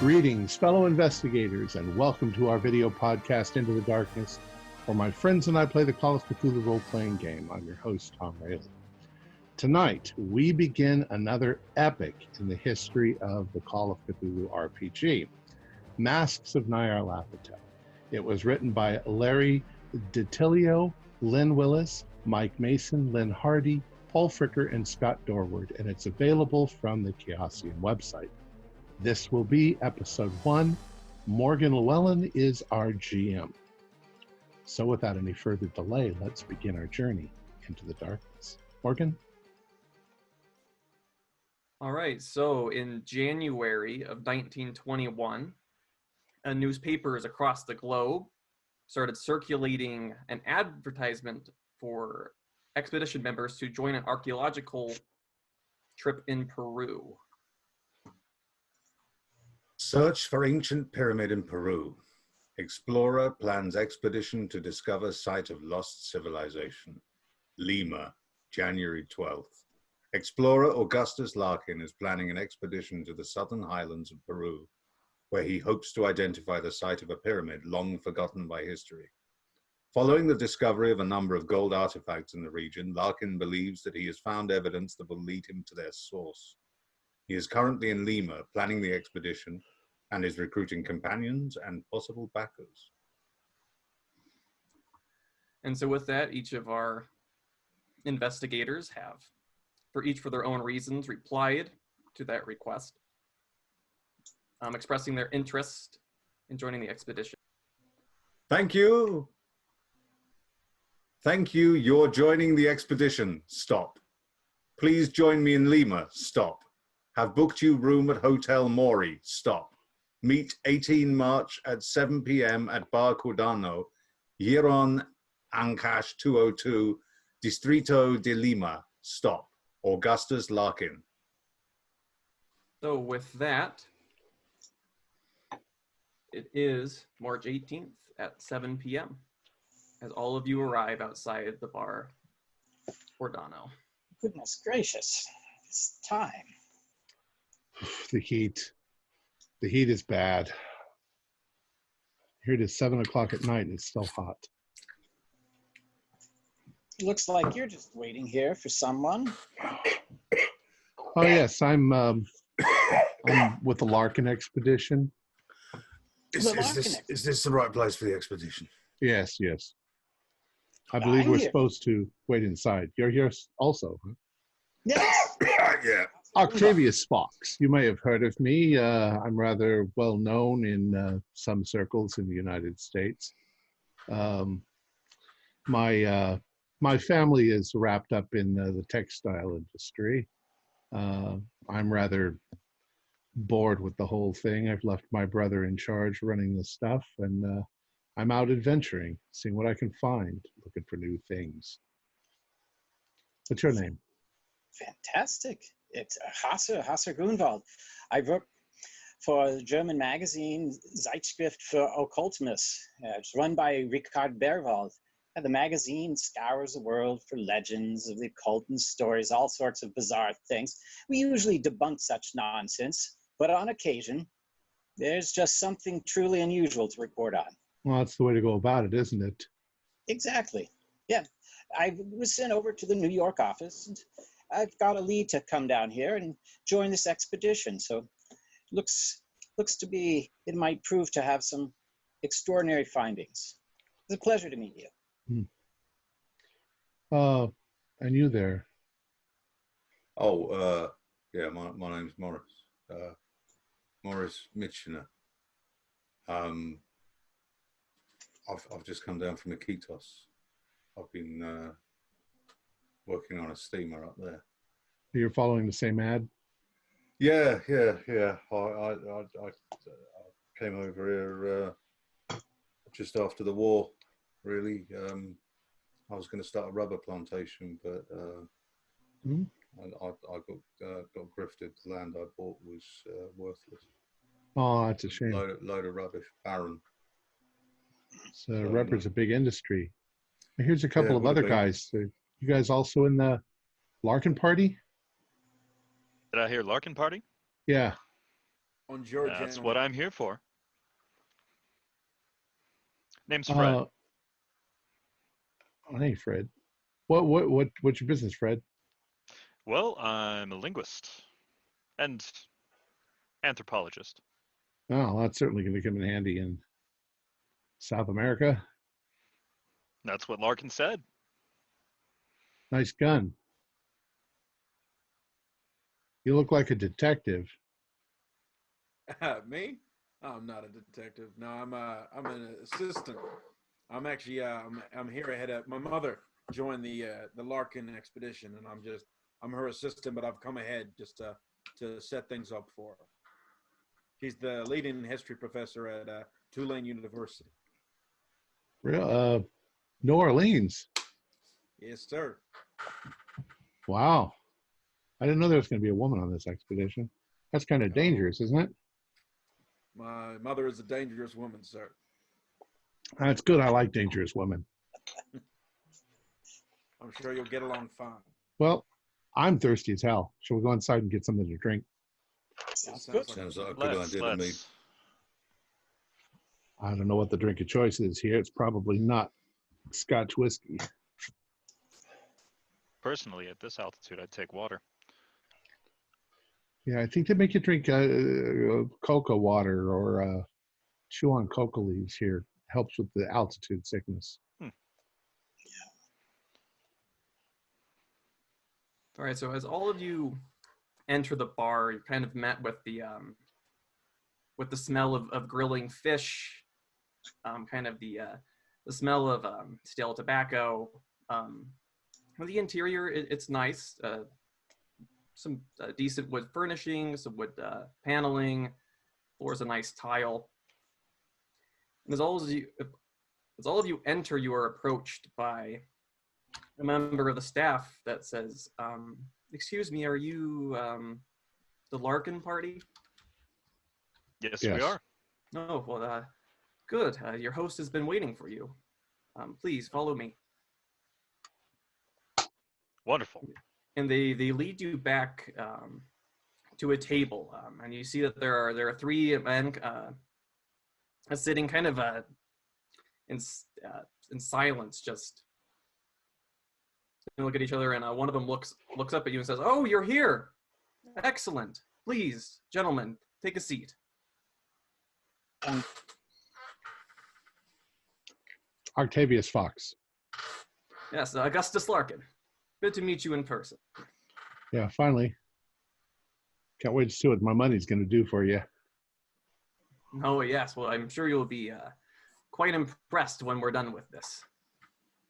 Greetings, fellow investigators, and welcome to our video podcast, Into the Darkness, where my friends and I play the Call of Cthulhu role-playing game. I'm your host, Tom Rayleigh. Tonight, we begin another epic in the history of the Call of Cthulhu RPG, Masks of Nyarlathotep. It was written by Larry DiTilio, Lynn Willis, Mike Mason, Lynn Hardy, Paul Fricker, and Scott Dorward, and it's available from the Chaosium website. This will be episode 1. Morgan Llewellyn is our GM. So without any further delay, let's begin our journey into the darkness. Morgan? All right, so in January of 1921, newspapers across the globe started circulating an advertisement for expedition members to join an archaeological trip in Peru. Search for ancient pyramid in Peru. Explorer plans expedition to discover site of lost civilization. Lima, January 12th. Explorer Augustus Larkin is planning an expedition to the southern highlands of Peru, where he hopes to identify the site of a pyramid long forgotten by history. Following the discovery of a number of gold artifacts in the region, Larkin believes that he has found evidence that will lead him to their source. He is currently in Lima, planning the expedition, and is recruiting companions and possible backers. And so with that, each of our investigators have, for their own reasons, replied to that request, expressing their interest in joining the expedition. Thank you. Thank you. You're joining the expedition. Stop. Please join me in Lima. Stop. Have booked you room at Hotel Mori. Stop. Meet 18 March at 7 p.m. at Bar Cordano, Giron, Ancash 202, Distrito de Lima. Stop. Augustus Larkin. So with that, it is March 18th at 7 p.m. as all of you arrive outside the Bar Cordano. Goodness gracious, it's time. The heat is bad. Here it is 7 o'clock at night and it's still hot. Looks like you're just waiting here for someone. Oh yes, I'm with the Larkin expedition. Is this the right place for the expedition? Yes. I believe I'm we're here. supposed to wait inside. You're here also, huh? Yes. Yeah. Octavius Fox. You may have heard of me. I'm rather well known in some circles in the United States. My family is wrapped up in the textile industry. I'm rather bored with the whole thing. I've left my brother in charge running the stuff, and I'm out adventuring, seeing what I can find, looking for new things. What's your name? Fantastic. It's Hasse Grunwald. I work for the German magazine Zeitschrift für Okkultismus. It's run by Richard Berwald. And the magazine scours the world for legends of the occult and stories, all sorts of bizarre things. We usually debunk such nonsense, but on occasion, there's just something truly unusual to report on. Well, that's the way to go about it, isn't it? Exactly. Yeah. I was sent over to the New York office, and I've got a lead to come down here and join this expedition. So looks to be, it might prove to have some extraordinary findings. It's a pleasure to meet you. And you there? Oh, yeah, my name's Morris. Morris Mitchener. I've just come down from Iquitos. I've been working on a steamer up there. You're following the same ad? Yeah. I came over here just after the war, really. I was going to start a rubber plantation, but I got grifted. The land I bought was worthless. Oh, that's a shame. Load of rubbish, barren. So rubber's a big industry. Here's a couple of other guys. You guys also in the Larkin party? Did I hear Larkin party? Yeah. On your That's gentleman. what I'm here for. Name's Fred. Hey, Fred. What's your business, Fred? Well, I'm a linguist and anthropologist. Oh, that's certainly going to come in handy in South America. That's what Larkin said. Nice gun. You look like a detective. Me? I'm not a detective. No, I'm an assistant. I'm actually I'm here ahead of my mother joined the Larkin expedition, and I'm her assistant, but I've come ahead just to set things up for her. She's the leading history professor at Tulane University. Real, New Orleans. Yes, sir. Wow. I didn't know there was going to be a woman on this expedition. That's kind of dangerous, isn't it? My mother is a dangerous woman, sir. That's good. I like dangerous women. I'm sure you'll get along fine. Well, I'm thirsty as hell. Shall we go inside and get something to drink? Sounds Sounds like a good idea to me. I don't know what the drink of choice is here. It's probably not Scotch whiskey. Personally, at this altitude, I'd take water. Yeah, I think they make you drink cocoa water or chew on coca leaves here. Helps with the altitude sickness. All right, so as all of you enter the bar, you're kind of met with the smell of grilling fish, kind of the smell of stale tobacco. The interior, it's nice. Some decent wood furnishings, some wood paneling. Floor's a nice tile. And as all of you enter, you are approached by a member of the staff that says, "Excuse me, are you the Larkin party?" Yes, Yes. we are. Oh, well, good. Your host has been waiting for you. Please follow me. Wonderful. And they lead you back to a table, and you see that there are three men sitting kind of in silence, just look at each other, and one of them looks up at you and says, "Oh, you're here! Excellent. Please, gentlemen, take a seat." Octavius Fox. Yes, Augustus Larkin. Good to meet you in person. Yeah, finally. Can't wait to see what my money's going to do for you. Oh, yes. Well, I'm sure you'll be quite impressed when we're done with this.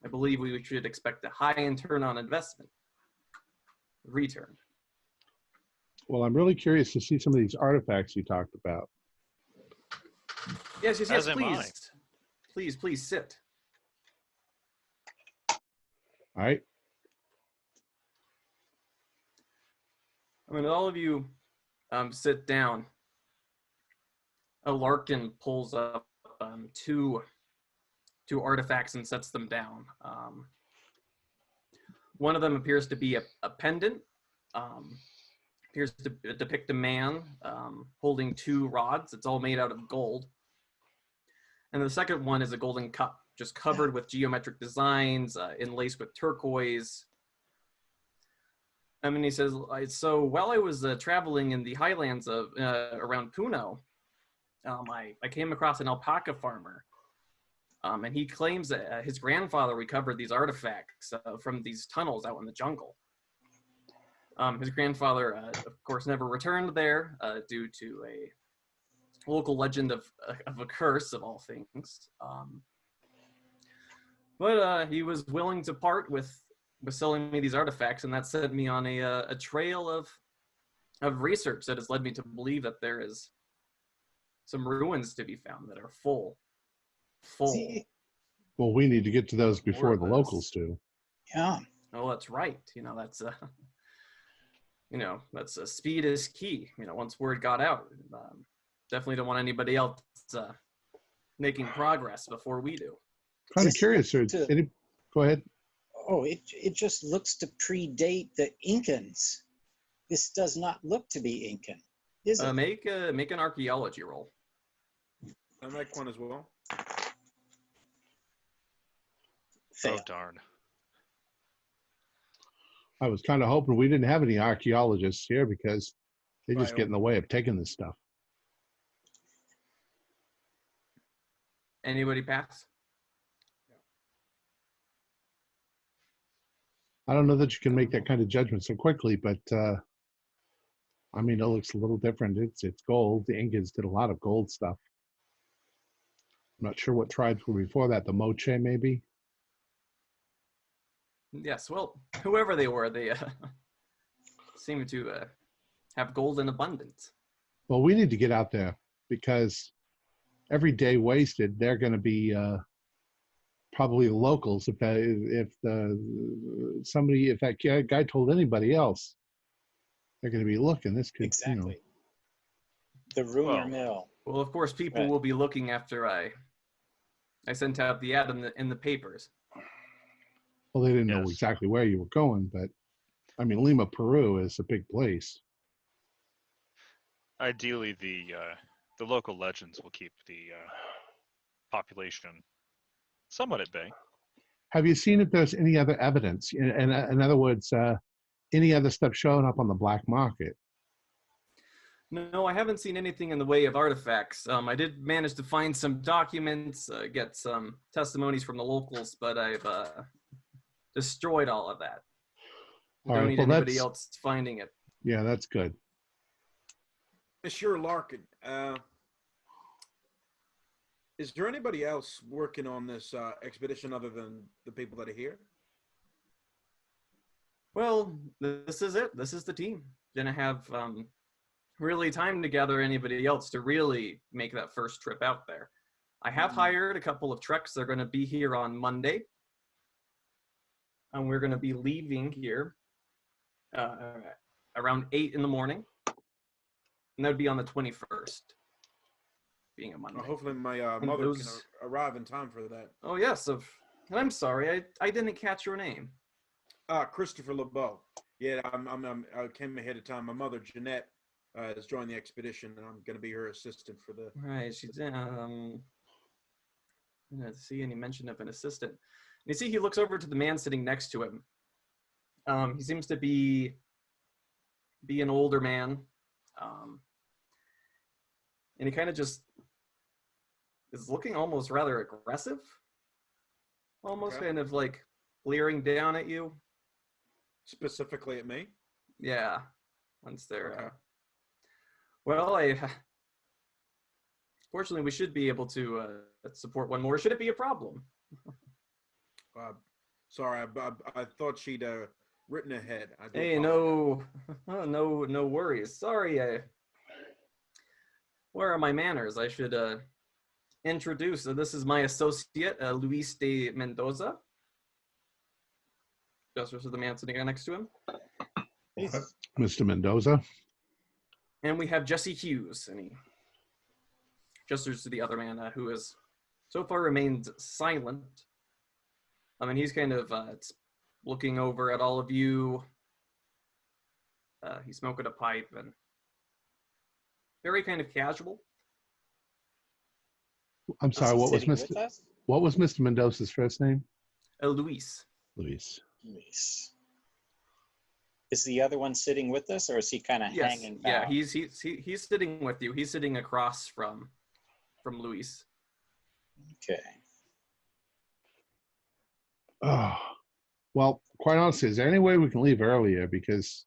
I believe we should expect a high return on investment. Return. Well, I'm really curious to see some of these artifacts you talked about. Yes, As am I. please. Please sit. All right. I mean, all of you sit down. A Larkin pulls up two artifacts and sets them down. One of them appears to be a pendant. Appears to depict a man holding two rods. It's all made out of gold. And the second one is a golden cup, just covered with geometric designs, inlaced with turquoise. I mean, he says, so while I was traveling in the highlands of around Puno, I came across an alpaca farmer. And he claims that his grandfather recovered these artifacts from these tunnels out in the jungle. His grandfather, of course, never returned there due to a local legend of a curse of all things. But he was willing to part with selling me these artifacts, and that set me on a trail of research that has led me to believe that there is some ruins to be found that are full. Well, we need to get to those before the More or less. locals do. Yeah. Oh, that's right. That's speed is key. Once word got out, definitely don't want anybody else making progress before we do. Kind of This curious. looks to- Go ahead. Oh, it just looks to predate the Incans. This does not look to be Incan. is it? Make an archaeology roll. I make one as well. Fail. Oh darn. I was kind of hoping we didn't have any archaeologists here because they just get in the way of taking this stuff. Anybody pass? I don't know that you can make that kind of judgment so quickly, but I mean, it looks a little different. It's gold. The Incas did a lot of gold stuff. I'm not sure what tribes were before that. The Moche, maybe? Yes. Well, whoever they were, they seem to have gold in abundance. Well, we need to get out there because every day wasted, they're going to be probably locals. If that guy told anybody else, they're going to be looking. This could, Exactly. The rumor Well, mill. Well, of course, people Right. will be looking after I sent out the ad in the papers. well, they didn't know Yes. exactly where you were going, but I mean, Lima, Peru is a big place. Ideally, the local legends will keep the population somewhat at bay. Have you seen if there's any other evidence? In other words, any other stuff showing up on the black market? No, I haven't seen anything in the way of artifacts. I did manage to find some documents, get some testimonies from the locals, but I've destroyed all of that. All Don't right, need well, anybody that's- else finding it. Yeah, that's good. Monsieur Larkin, is there anybody else working on this expedition other than the people that are here? Well, this is it. This is the team. Didn't have really time to gather anybody else to really make that first trip out there. I have hired a couple of trucks. They're going to be here on Monday. And we're going to be leaving here around 8 in the morning. And that would be on the 21st, being a Monday. Hopefully my And mother those- can arrive in time for that. Oh, yes. And I'm sorry. I didn't catch your name. Christopher LeBeau. Yeah, I came ahead of time. My mother, Jeanette, has joined the expedition, and I'm going to be her assistant for the... Right. She's I didn't see any mention of an assistant. And you see, he looks over to the man sitting next to him. He seems to be an older man. And he kind of just is looking almost rather aggressive. Almost Okay. kind of like leering down at you. Specifically at me? Yeah. Once they're... Okay. Well, fortunately, we should be able to support one more. Should it be a problem? Sorry, I thought she'd written ahead. I do Hey, apologize. no worries. Sorry, where are my manners? I should introduce. This is my associate, Luis de Mendoza. Gestures to the man sitting next to him. Mr. Mendoza. And we have Jesse Hughes, and he gestures to the other man who has so far remained silent. I mean, he's kind of looking over at all of you. He's smoking a pipe and very kind of casual. I'm sorry, what was Mr. Mendoza's first name? Luis. Luis. Luis. Is the other one sitting with us, or is he kind of Yes. hanging Yeah, back? he's sitting with you. He's sitting across from Luis. Okay. Oh, well, quite honestly, is there any way we can leave earlier? Because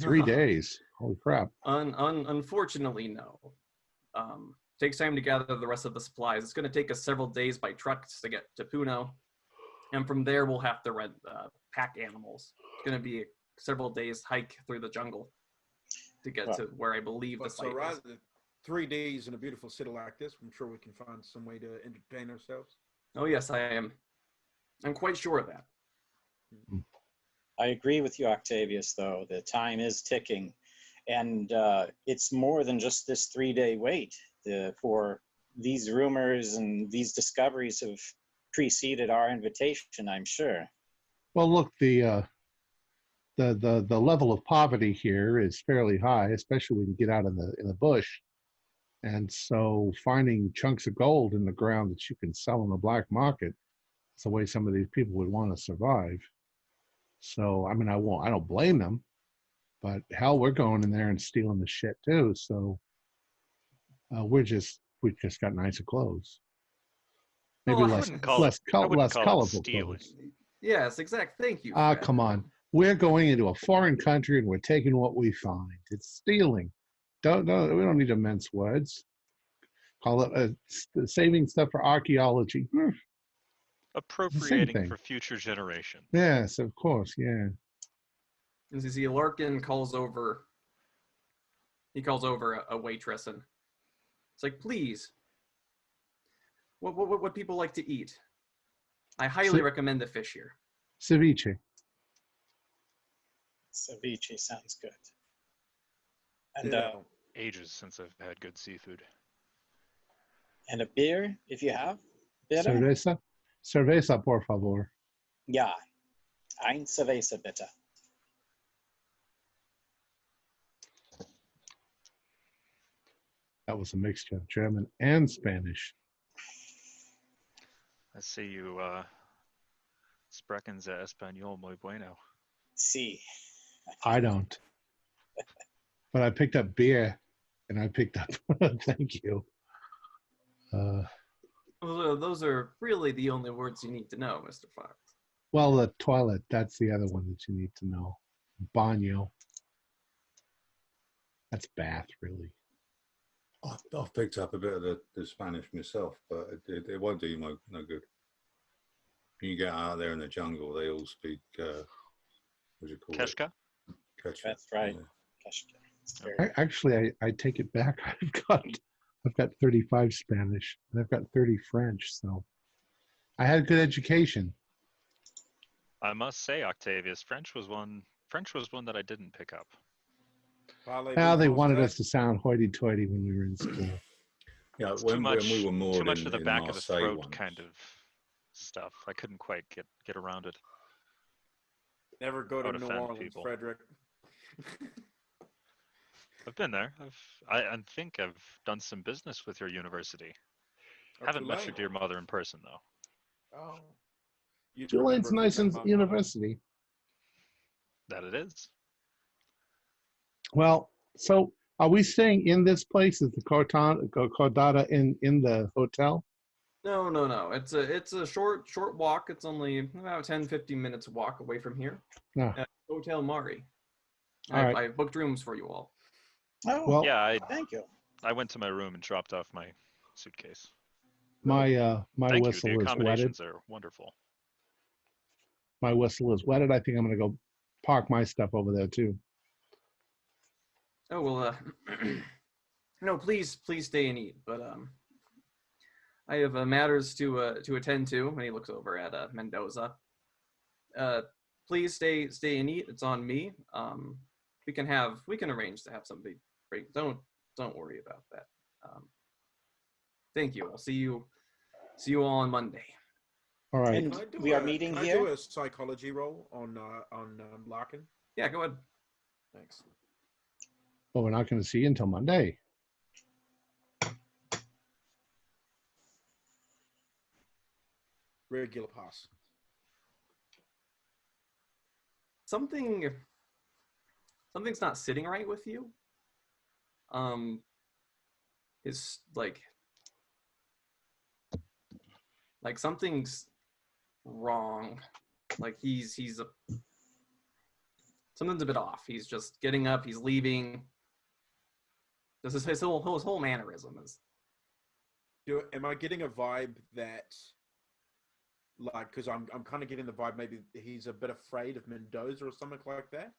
3 days. Holy crap. Unfortunately, no. Takes time to gather the rest of the supplies. It's going to take us several days by trucks to get to Puno. And from there, we'll have to rent pack animals. It's going to be a several days hike through the jungle to get to where I believe the But site so rather is. than 3 days in a beautiful city like this, I'm sure we can find some way to entertain ourselves. Oh, yes, I am. I'm quite sure of that. I agree with you, Octavius, though. The time is ticking. And it's more than just this 3-day wait. For these rumors and these discoveries have preceded our invitation, I'm sure. Well, look, the the level of poverty here is fairly high, especially when you get out in the bush. And so finding chunks of gold in the ground that you can sell on the black market is the way some of these people would want to survive. So I mean, I don't blame them, but hell, we're going in there and stealing the shit too. So we just got nicer clothes. Maybe Well, I less wouldn't call it colorful stealing. clothes. Yes, exact. Thank you. Ah, Fred. come on. We're going into a foreign country and we're taking what we find. It's stealing. We don't need to mince words. Call it saving stuff for archaeology. Appropriating thing. for future generation. Yes, of course. Yeah. As you see, Larkin calls over. He calls over a waitress, and it's like, please. What people like to eat? I highly recommend the fish here. Ceviche. Ceviche sounds good. And Yeah. Ages since I've had good seafood. and a beer if you have. Bitter? Cerveza. Cerveza, por favor. Ja, ein Cerveza bitte. That was a mixture of German and Spanish. I see you Sprechen Español muy bueno. Sí. I don't. But I picked up beer, and I picked up. Thank you. Those are really the only words you need to know, Mr. Fox. Well, the toilet, that's the other one that you need to know. Baño. That's bath, really. I've picked up a bit of the Spanish myself, but it won't do you no good. When you get out there in the jungle, they all speak, what do you call Keshka? it? Quechua. That's right. Yeah. Actually, I take it back. I've got 35 Spanish, and I've got 30 French, so I had a good education. I must say, Octavius, French was one that I didn't pick up. Now they wanted us to sound hoity-toity when we were in school. Yeah, It's when we were moored too much in, to the in back Marseille of the throat once. kind of stuff. I couldn't quite get around it. Never go to Don't New offend Orleans, people. Frederick. I've been there. I think I've done some business with your university. Haven't met your dear mother in person though. Oh. You'd Julian's remember nice if you in met my mother. university. That it is. Well, so are we staying in this place? Is the Cordata in the hotel? No. It's a short walk. It's only about 10-15 minutes walk away from here. No. Hotel Mari. All right. I've booked rooms for you all. Oh, Well, Yeah, thank you. I went to my room and dropped off my suitcase. my Thank you. whistle The is wetted. accommodations are wonderful. My whistle is wetted. I think I'm going to go park my stuff over there too. Oh well. No, please stay and eat. But I have matters to attend to. And he looks over at Mendoza. Please stay and eat. It's on me. We can arrange to have somebody break. Don't worry about that. Thank you. I'll see you all on Monday. All right. And we are meeting can here. I do a psychology roll on Larkin? Yeah, go ahead. Thanks. Well, we're not going to see you until Monday. Regular pass. Something's not sitting right with you. Is like something's wrong. Like something's a bit off. He's just getting up. He's leaving. This is his whole mannerism is. Am I getting a vibe that, like, because I'm kind of getting the vibe maybe he's a bit afraid of Mendoza or something like that?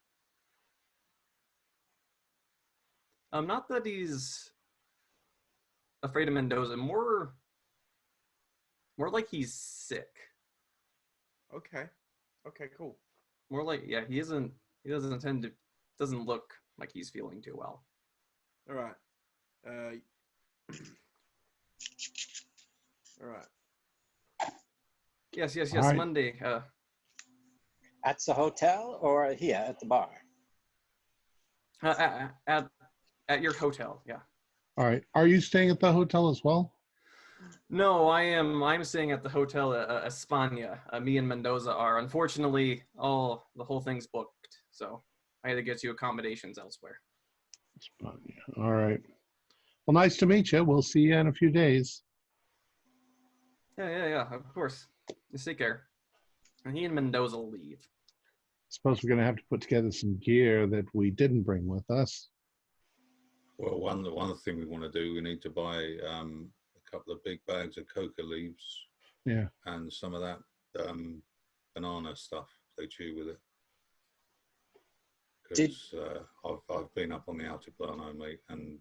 Not that he's afraid of Mendoza. More like he's sick. Okay, cool. More like, yeah, he doesn't look like he's feeling too well. All right. All right. Yes. All right. Monday. At the hotel or here at the bar? At your hotel, yeah. All right. Are you staying at the hotel as well? No, I'm staying at the Hotel España. Me and Mendoza are. Unfortunately, the whole thing's booked, so I had to get you accommodations elsewhere. All right. Well, nice to meet you. We'll see you in a few days. Yeah, of course. Just take care. And he and Mendoza will leave. Suppose we're going to have to put together some gear that we didn't bring with us. Well, one thing we want to do, we need to buy a couple of big bags of coca leaves. Yeah. And some of that banana stuff they chew with it. Because I've been up on the Altiplano, mate, and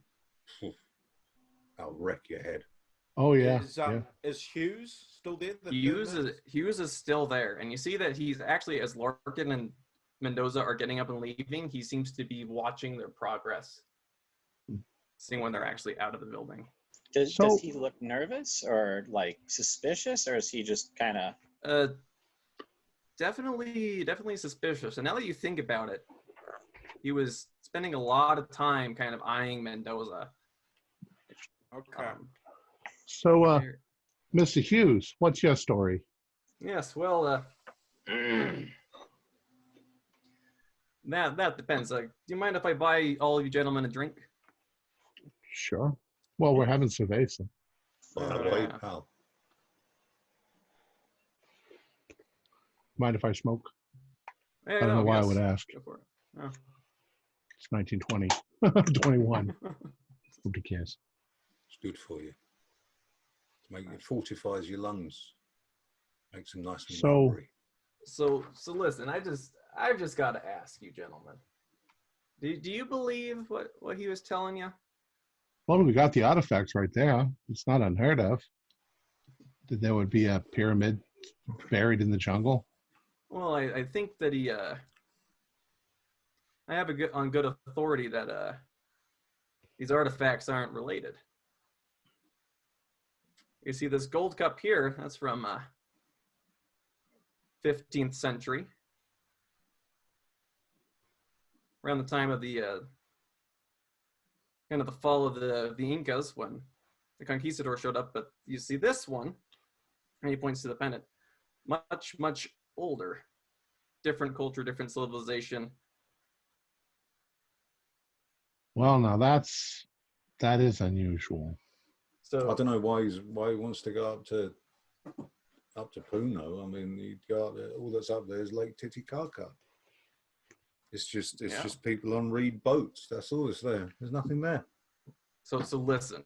that'll wreck your head. Oh yeah. Is Hughes still there? Hughes is still there, and you see that he's actually, as Larkin and Mendoza are getting up and leaving, he seems to be watching their progress, seeing when they're actually out of the building. Does he look nervous or like suspicious, or is he just kind of? Definitely suspicious. And now that you think about it, he was spending a lot of time kind of eyeing Mendoza. Okay. So, Mr. Hughes, what's your story? Yes, well, that depends. Do you mind if I buy all of you gentlemen a drink? Sure. Well, we're having cerveza. By the way, pal. Mind if I smoke? Yeah, I don't know why I would ask. Go for it. Oh. It's 1920. 21. Nobody cares. It's good for you. It fortifies your lungs. Makes them nice and rubbery. So listen, I've just got to ask you, gentlemen. Do you believe what he was telling you? Well, we got the artifacts right there. It's not unheard of. That there would be a pyramid buried in the jungle. Well, I think that I have on good authority that these artifacts aren't related. You see this gold cup here, that's from 15th century. Around the time of the kind of the fall of the Incas, when the conquistador showed up. But you see this one, and he points to the pendant, much older, different culture, different civilization. Well, now that is unusual. So I don't know why he wants to go up to Puno. I mean, he'd go up there, all that's up there is Lake Titicaca. It's just people on reed boats. That's all that's there. There's nothing there. So listen.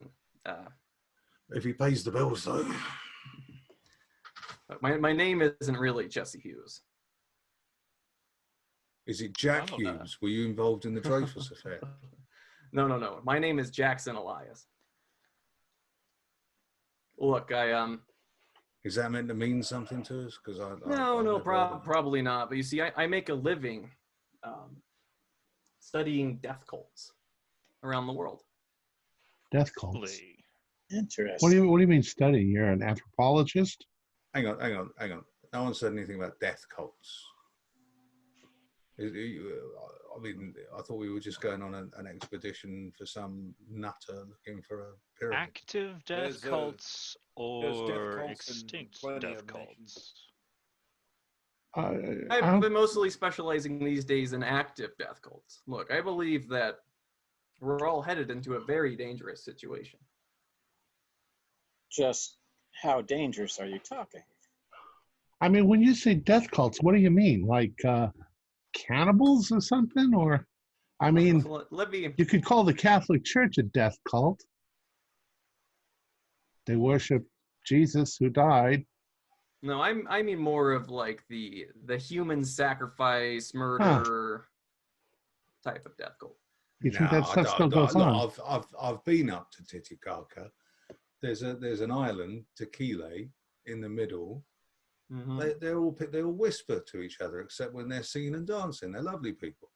If he pays the bills, though. My name isn't really Jesse Hughes. Is it Jack Hughes? Were you involved in the Dreyfus affair? No. My name is Jackson Elias. Look, Is that meant to mean something to us? Because probably not. But you see, I make a living studying death cults around the world. Death cults. Interesting. What do you mean study? You're an anthropologist? Hang on. No one said anything about death cults. I mean, I thought we were just going on an expedition for some nutter looking for a pyramid. Active death cults or extinct death cults? I've been mostly specializing these days in active death cults. Look, I believe that we're all headed into a very dangerous situation. Just how dangerous are you talking? I mean, when you say death cults, what do you mean? Like cannibals or something? Or, I mean, you could call the Catholic Church a death cult. They worship Jesus who died. No, I mean more of like the human sacrifice, murder type of death cult. You think that stuff still goes on? I've been up to Titicaca. There's an island, Tequila, in the middle. Mm-hmm. They all whisper to each other, except when they're singing and dancing. They're lovely people.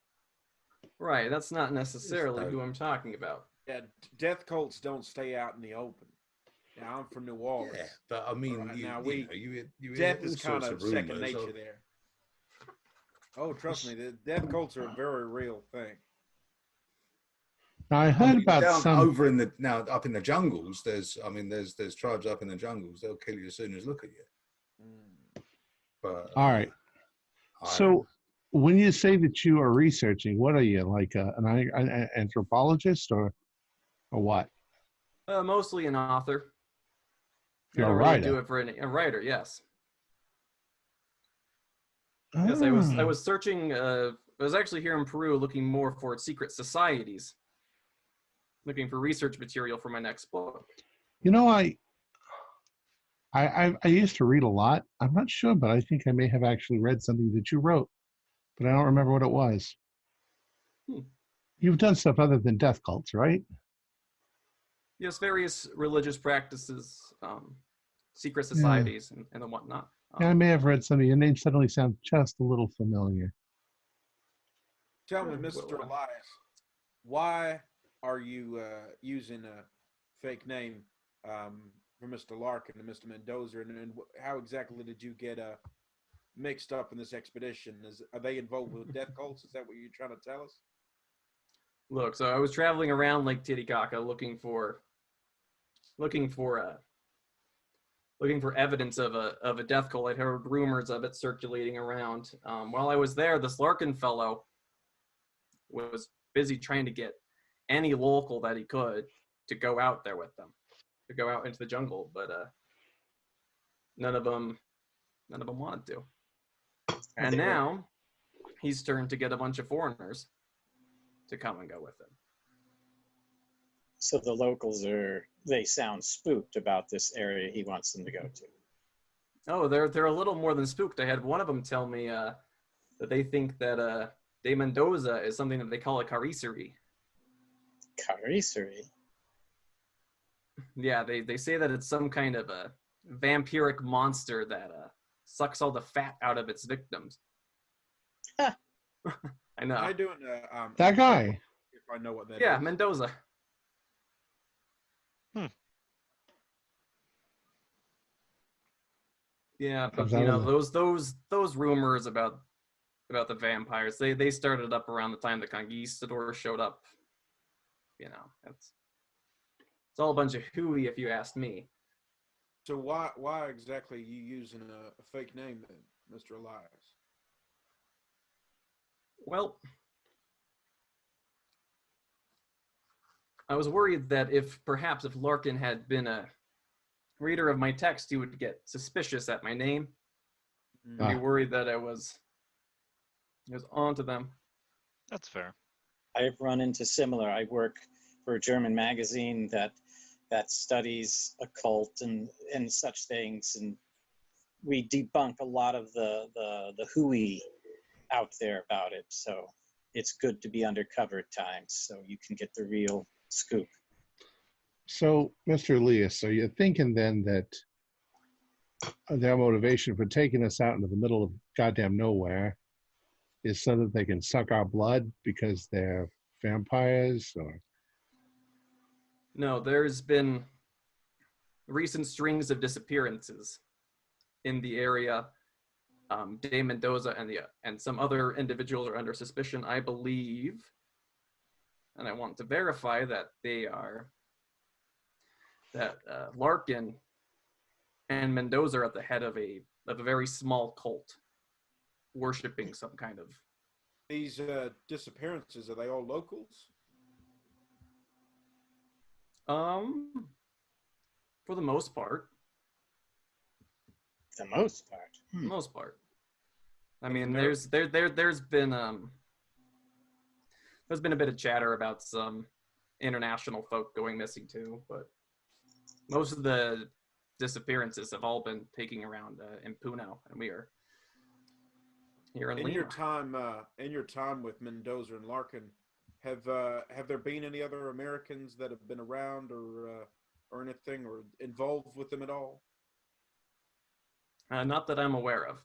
Right, that's not necessarily who I'm talking about. Yeah, death cults don't stay out in the open. Now, I'm from New Orleans. Yeah, but I mean, death is kind of second nature there. Oh, trust me, the death cults are a very real thing. Now, I I heard mean, about down some. over in the now up in the jungles. There's tribes up in the jungles. They'll kill you as soon as look at you. But All right. I So, when you say that you are researching, what are you, like an anthropologist or what? Mostly an author. You're I a don't really writer. do it for a writer. Yes. Ah. Yes, I was searching. I was actually here in Peru looking more for secret societies, looking for research material for my next book. You know, I used to read a lot. I'm not sure, but I think I may have actually read something that you wrote, but I don't remember what it was. You've done stuff other than death cults, right? Yes, various religious practices, secret Yeah. societies, and whatnot. Yeah, I may have read something. Your name suddenly sounds just a little familiar. Tell me, Mr. Elias, why are you using a fake name for Mr. Larkin and Mr. Mendoza, and how exactly did you get mixed up in this expedition? Are they involved with death cults? Is that what you're trying to tell us? Look, so I was traveling around Lake Titicaca looking for evidence of a death cult. I'd heard rumors of it circulating around. While I was there, this Larkin fellow was busy trying to get any local that he could to go out there with them, to go out into the jungle, but none of them wanted to. And now he's turned to get a bunch of foreigners to come and go with him. So the locals they sound spooked about this area he wants them to go to. Oh, they're a little more than spooked. I had one of them tell me that they think that de Mendoza is something that they call a cariceri. Cariceri? Yeah, they say that it's some kind of a vampiric monster that sucks all the fat out of its victims. Huh. I know. I doing That guy. If I know what that is. Yeah, Mendoza. Yeah, but you know those rumors about the vampires, they started up around the time the conquistadors showed up. You know, it's all a bunch of hooey, if you ask me. So why exactly are you using a fake name then, Mr. Elias? Well, I was worried that if Larkin had been a reader of my text, he would get suspicious at my name and be worried that I was onto them. That's fair. I've run into similar. I work for a German magazine that studies occult and such things, and we debunk a lot of the hooey out there about it. So it's good to be undercover at times, so you can get the real scoop. So, Mr. Elias, are you thinking then that their motivation for taking us out into the middle of goddamn nowhere is so that they can suck our blood because they're vampires? Or No, there's been recent strings of disappearances in the area. De Mendoza and some other individuals are under suspicion, I believe, and I want to verify that they are Larkin and Mendoza are at the head of a very small cult, worshiping some kind of. These disappearances, are they all locals? For the most part. The most part. Most part. I mean, there's been a bit of chatter about some international folk going missing too, but most of the disappearances have all been taking around in Puno, and we are here in Lima. In your time with Mendoza and Larkin, have there been any other Americans that have been around or anything or involved with them at all? Not that I'm aware of.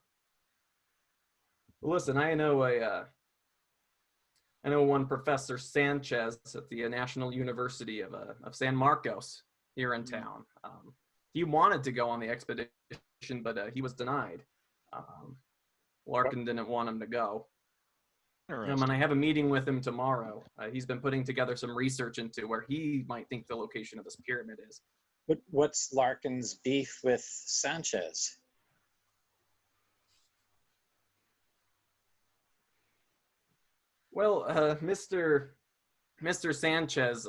Listen, I know one Professor Sanchez at the National University of San Marcos here in town. He wanted to go on the expedition, but he was denied. Larkin didn't want him to go. And I have a meeting with him tomorrow. He's been putting together some research into where he might think the location of this pyramid is. What's Larkin's beef with Sanchez? Well, Mr. Sanchez,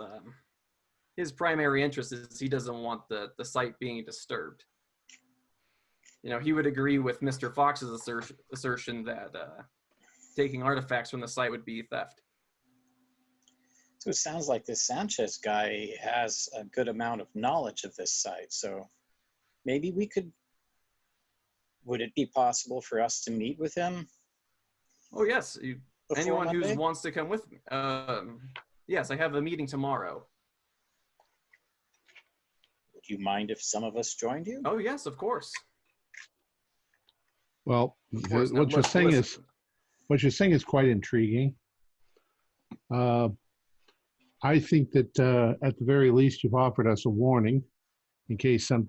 his primary interest is he doesn't want the site being disturbed. You know, he would agree with Mr. Fox's assertion that taking artifacts from the site would be theft. So it sounds like this Sanchez guy has a good amount of knowledge of this site. So maybe would it be possible for us to meet with him? Oh, yes. Anyone who wants to come with me. Yes, I have a meeting tomorrow. Would you mind if some of us joined you? Oh, yes, of course. Well, what you're saying is quite intriguing. I think that at the very least, you've offered us a warning in case some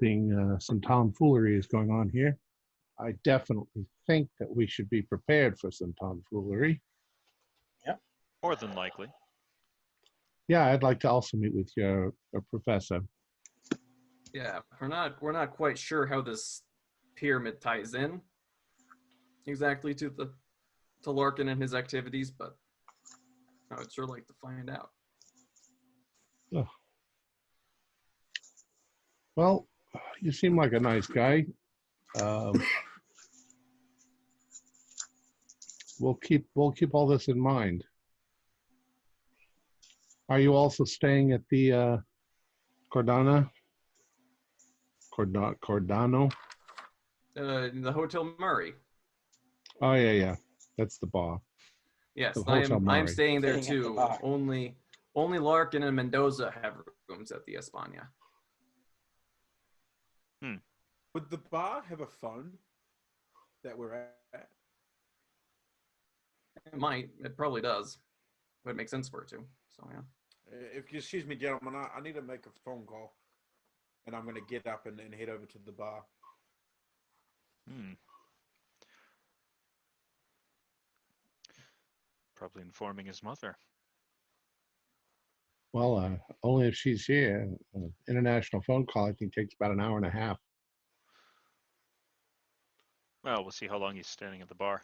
tomfoolery is going on here. I definitely think that we should be prepared for some tomfoolery. Yep. More than likely. Yeah, I'd like to also meet with your professor. Yeah, we're not quite sure how this pyramid ties in exactly to Larkin and his activities, but I would sure like to find out. Oh. Well, you seem like a nice guy. We'll keep all this in mind. Are you also staying at the Cordano? The Hotel Murray. Oh yeah, that's the bar. Yes, The Hotel Murray. I'm staying there too. Only Larkin and Mendoza have rooms at the España. Would the bar have a phone that we're at? It might. It probably does. But it makes sense for it to. So yeah. If you excuse me, gentlemen, I need to make a phone call, and I'm going to get up and head over to the bar. Probably informing his mother. Well, only if she's here. International phone call, I think, takes about an hour and a half. Well, we'll see how long he's standing at the bar.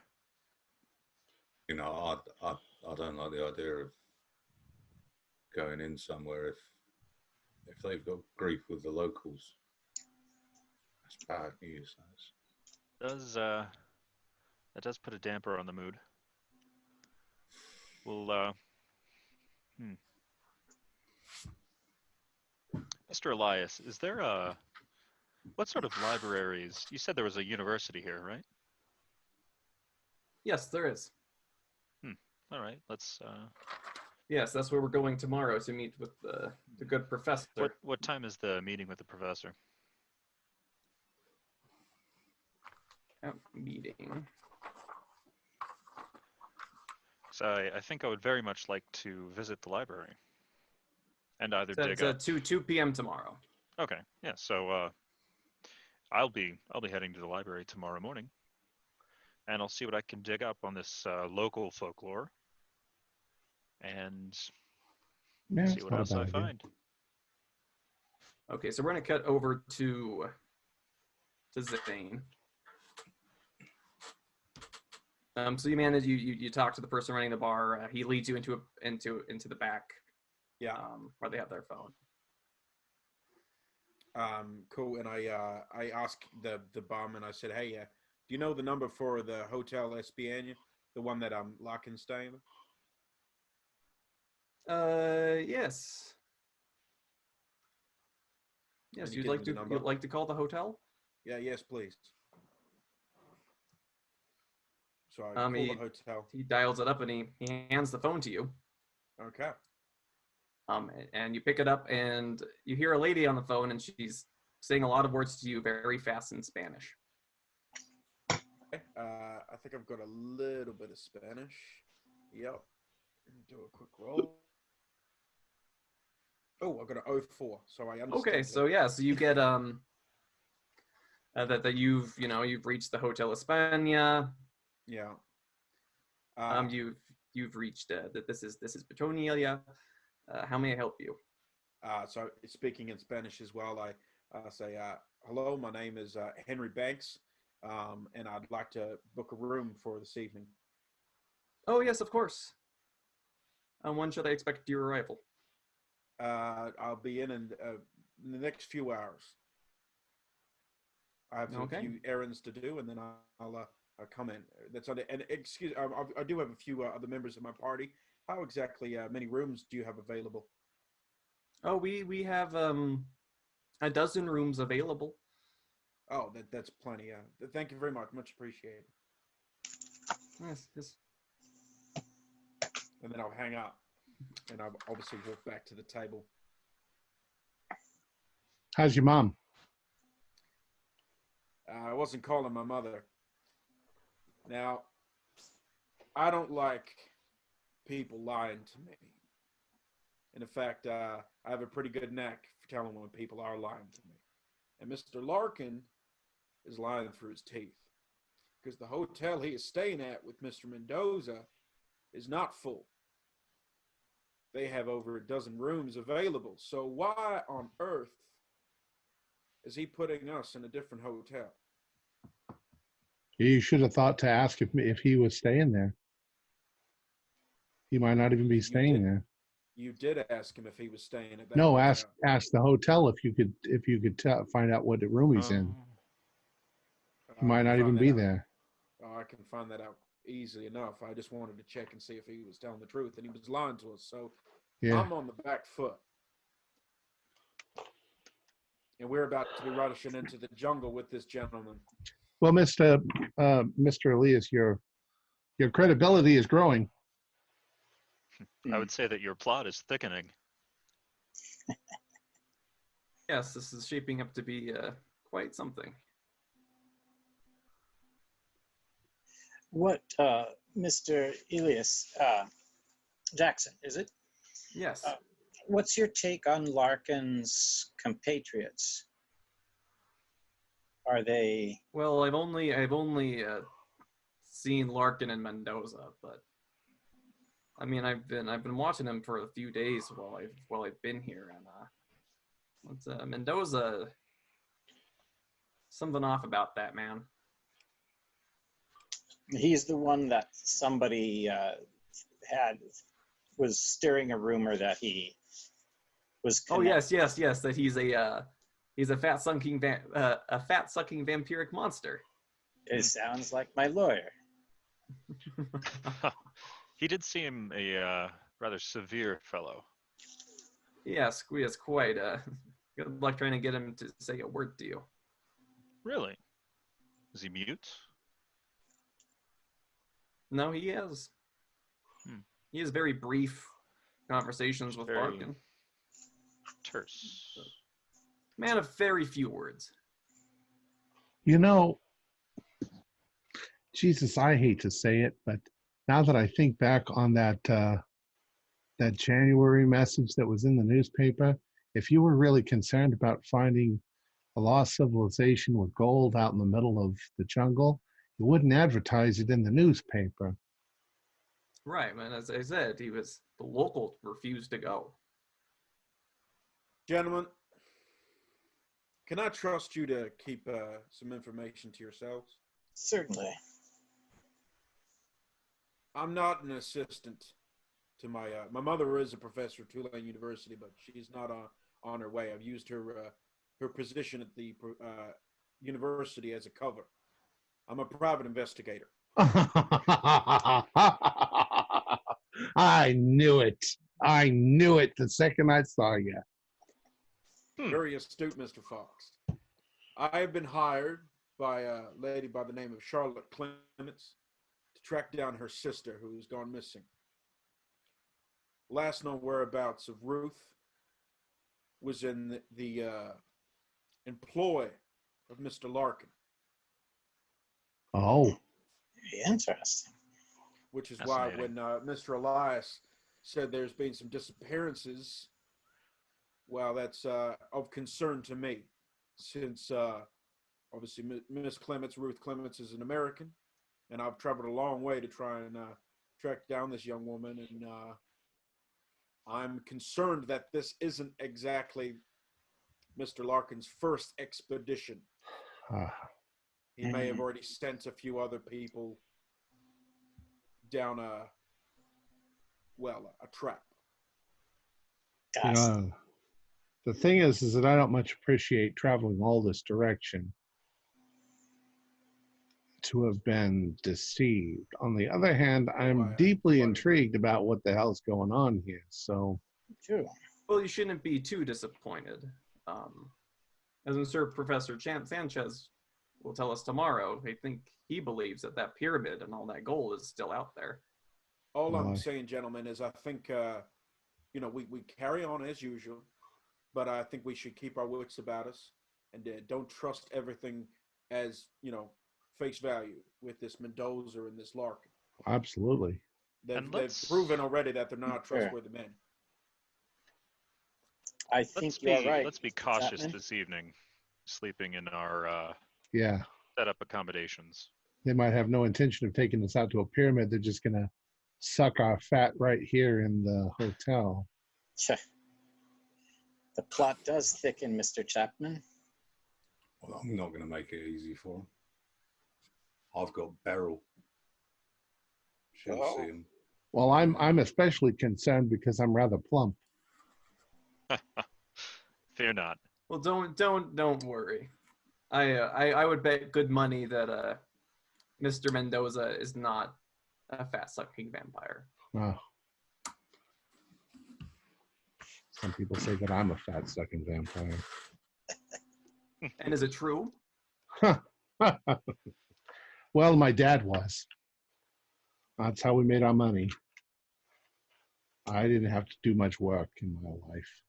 You know, I don't like the idea of going in somewhere if they've got grief with the locals. That's bad news. That does put a damper on the mood. Well, Mr. Elias, is there what sort of libraries? You said there was a university here, right? Yes, there is. All right, let's. Yes, that's where we're going tomorrow to meet with the good professor. What time is the meeting with the professor? Meeting. So I think I would very much like to visit the library, and either It's dig up. 2 p.m. tomorrow. Okay, yeah. So I'll be heading to the library tomorrow morning, and I'll see what I can dig up on this local folklore, and see what else I find. Okay, so we're gonna cut over to Zane. So you manage you talk to the person running the bar. He leads you into the back. Yeah. Where they have their phone. Cool. And I asked the barman. I said, "Hey, do you know the number for the Hotel España, the one that Larkin's staying in?" Yes. Yes, you'd like to call the hotel? Yeah. Yes, please. So I call the hotel. He dials it up and he hands the phone to you. Okay. And you pick it up and you hear a lady on the phone and she's saying a lot of words to you very fast in Spanish. Okay. I think I've got a little bit of Spanish. Yep. Do a quick roll. Oh, I've got an 04, so I understand. Okay, so yeah, so you get that you've reached the Hotel España. Yeah. you've reached that this is Petronelia. How may I help you? So speaking in Spanish as well, I say, hello, my name is Henry Banks, and I'd like to book a room for this evening. Oh, yes, of course. When should I expect your arrival? I'll be in the next few hours. I have a few errands to do, and then I'll come in. That's on it. And excuse, I do have a few other members of my party. How exactly many rooms do you have available? Oh, we have a dozen rooms available. Oh, that's plenty. Thank you very much. Much appreciated. Yes, yes. And then I'll hang up, and I'll obviously walk back to the table. How's your mom? I wasn't calling my mother. Now, I don't like people lying to me. And in fact, I have a pretty good knack for telling when people are lying to me. And Mr. Larkin is lying through his teeth. Because the hotel he is staying at with Mr. Mendoza is not full. They have over a dozen rooms available. So why on earth is he putting us in a different hotel? You should have thought to ask if he was staying there. He might not even be staying there. You did ask him if he was staying at that No, hotel. ask the hotel if you could find out what room he's in. He might not even be there. Oh, I can find that out easily enough. I just wanted to check and see if he was telling the truth, and he was lying to us. So yeah. I'm on the back foot. And we're about to be rushing into the jungle with this gentleman. Well, Mr. Elias, your credibility is growing. I would say that your plot is thickening. Yes, this is shaping up to be quite something. What, Mr. Elias, Jackson, is it? Yes. What's your take on Larkin's compatriots? Are they? Well, I've only seen Larkin and Mendoza, but I mean, I've been watching him for a few days while I've been here, and Mendoza, something off about that man. He's the one that somebody was stirring a rumor that he was. Oh yes, that he's a fat sucking vampiric monster. It sounds like my lawyer. He did seem a rather severe fellow. Yes, quite. Good luck trying to get him to say a word to you. Really? Is he mute? No, he is. He has very brief conversations with Larkin. Terse. Man of very few words. You know, Jesus, I hate to say it, but now that I think back on that January message that was in the newspaper, if you were really concerned about finding a lost civilization with gold out in the middle of the jungle, you wouldn't advertise it in the newspaper. Right, man. As I said, the local refused to go. Gentlemen, can I trust you to keep some information to yourselves? Certainly. I'm not an assistant to my mother is a professor at Tulane University, but she's not on her way. I've used her position at the university as a cover. I'm a private investigator. I knew it the second I saw you. Very astute, Mr. Fox. I have been hired by a lady by the name of Charlotte Clements to track down her sister who's gone missing. Last known whereabouts of Ruth was in the employ of Mr. Larkin. Oh. Interesting. Which is why when Mr. Elias said there's been some disappearances, well, that's of concern to me, since obviously Miss Clements, Ruth Clements, is an American, and I've traveled a long way to try and track down this young woman, and I'm concerned that this isn't exactly Mr. Larkin's first expedition. He may have already sent a few other people down a trap. You know, the thing is that I don't much appreciate traveling all this direction to have been deceived. On the other hand, I'm deeply intrigued about what the hell's going on here. So, True. Well, you shouldn't be too disappointed. As I'm sure Professor Sanchez will tell us tomorrow, he believes that that pyramid and all that gold is still out there. All I'm saying, gentlemen, is I think, we carry on as usual, but I think we should keep our wits about us and don't trust everything as, face value with this Mendoza and this Larkin. Absolutely. They've proven already that they're not trustworthy men. I think you're right. Let's be cautious this evening, sleeping in our set up accommodations. They might have no intention of taking us out to a pyramid. They're just going to suck our fat right here in the hotel. The plot does thicken, Mr. Chapman. Well, I'm not going to make it easy for him. I've got Beryl. She'll see him. Well, I'm especially concerned because I'm rather plump. Fear not. Well, don't worry. I would bet good money that Mr. Mendoza is not a fat-sucking vampire. Wow. Some people say that I'm a fat-sucking vampire. And is it true? Well, my dad was. That's how we made our money. I didn't have to do much work in my life.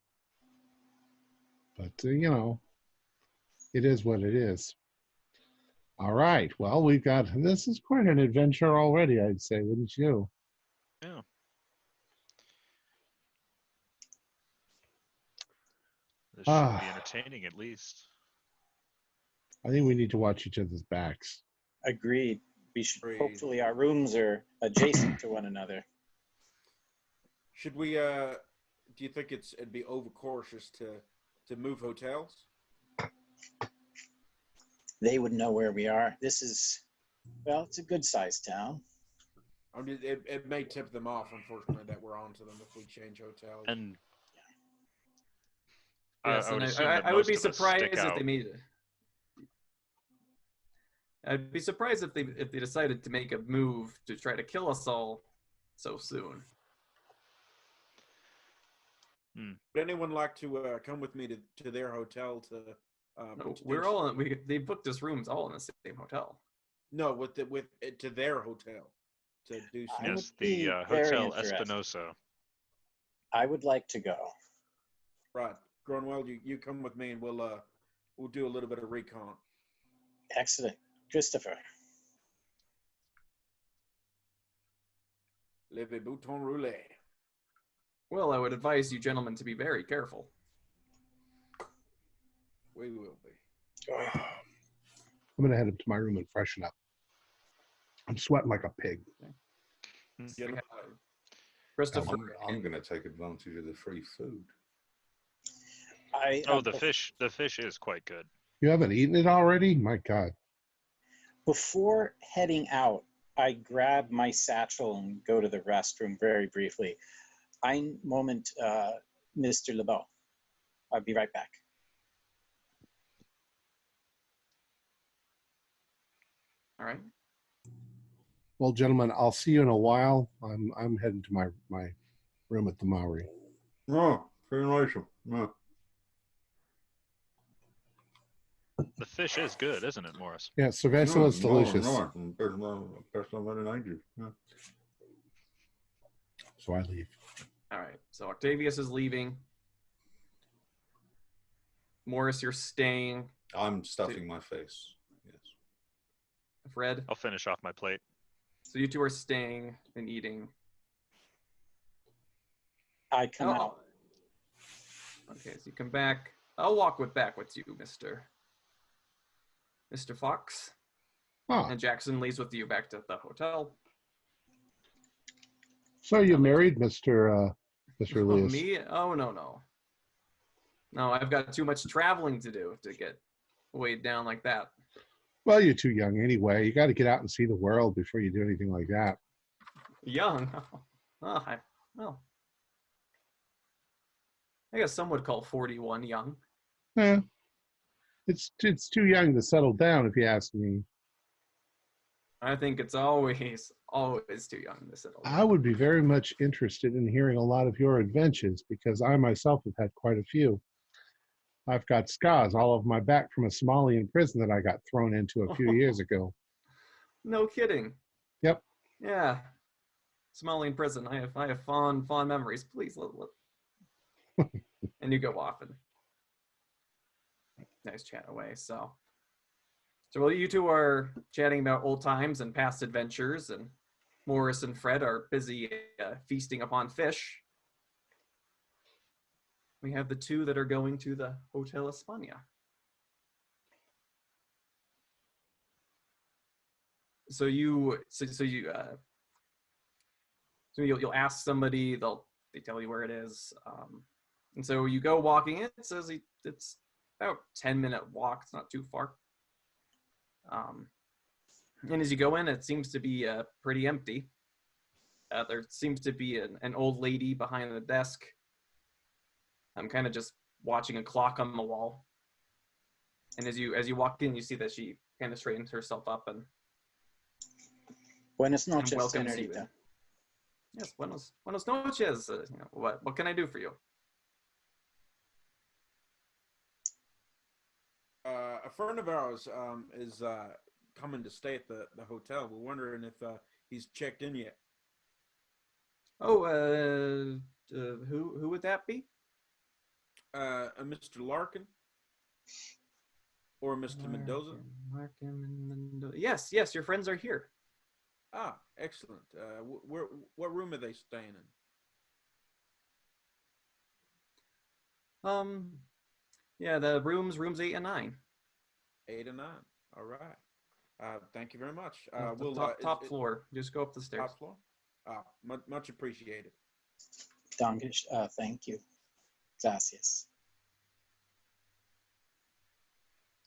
But, it is what it is. All right. Well, this is quite an adventure already, I'd say, wouldn't you? Yeah. This should be entertaining, at least. I think we need to watch each other's backs. Agreed. We should. Hopefully our rooms are adjacent to one another. Should we, do you think it'd be overcautious to move hotels? They would know where we are. This is, it's a good-sized town. I mean, it may tip them off, unfortunately, that we're onto them if we change hotels. And yes, I would be surprised if they made it. I'd be surprised if they decided to make a move to try to kill us all so soon. Would anyone like to come with me to their hotel to? No, we're all they booked us rooms all in the same hotel. No, to their hotel to do. Yes, the Hotel Espinosa. I would like to go. Right, Gronwell, you come with me and we'll do a little bit of recon. Excellent, Christopher. Levez bouton roulé. Well, I would advise you gentlemen to be very careful. We will be. I'm going to head up to my room and freshen up. I'm sweating like a pig. Okay. Christopher, I'm going to take advantage of the free food. The fish is quite good. You haven't eaten it already? My God. Before heading out, I grab my satchel and go to the restroom very briefly. Ein Moment, Mr. LeBeau. I'll be right back. All right. Well, gentlemen, I'll see you in a while. I'm heading to my room at the Maori. Oh, very nice. No. The fish is good, isn't it, Morris? Yeah, Cerveza is delicious. So I leave. All right. So Octavius is leaving. Morris, you're staying. I'm stuffing my face. Yes. Fred? I'll finish off my plate. So you two are staying and eating. I come out. Okay, so you come back. I'll walk back with you, Mr. Fox. And Jackson leaves with you back to the hotel. So you married, Mr. Oh, Elias? me? Oh, no. No, I've got too much traveling to do to get weighed down like that. Well, you're too young anyway. You got to get out and see the world before you do anything like that. Young? Oh, well, I guess some would call 41 young. Eh, it's too young to settle down, if you ask me. I think it's always too young to settle I down. would be very much interested in hearing a lot of your adventures because I myself have had quite a few. I've got scars all over my back from a Somalian prison that I got thrown into a few years ago. No kidding. Yep. Yeah. Somalian prison. I have fond memories. Please let. And you go off and nice chat away. So while you two are chatting about old times and past adventures, and Morris and Fred are busy feasting upon fish, we have the two that are going to the Hotel España. So you'll ask somebody, they tell you where it is, and so you go walking in. It says it's about 10-minute walk. It's not too far. And as you go in, it seems to be pretty empty. There seems to be an old lady behind the desk. I'm kind of just watching a clock on the wall. And as you walk in, you see that she kind of straightens herself up and Buenas noches, welcomes you in. señorita. Yes, buenos noches. What can I do for you? A friend of ours is coming to stay at the hotel. We're wondering if he's checked in yet. Oh, who would that be? A Mr. Larkin or Mr. Mendoza. Larkin Mendoza. Yes, your friends are here. Ah, excellent. What room are they staying in? Yeah, the rooms 8 and 9. 8 and 9. All right. Thank you very much. We'll top floor. Just go up the stairs. Top floor. Much appreciated. Danke, thank you. Gracias.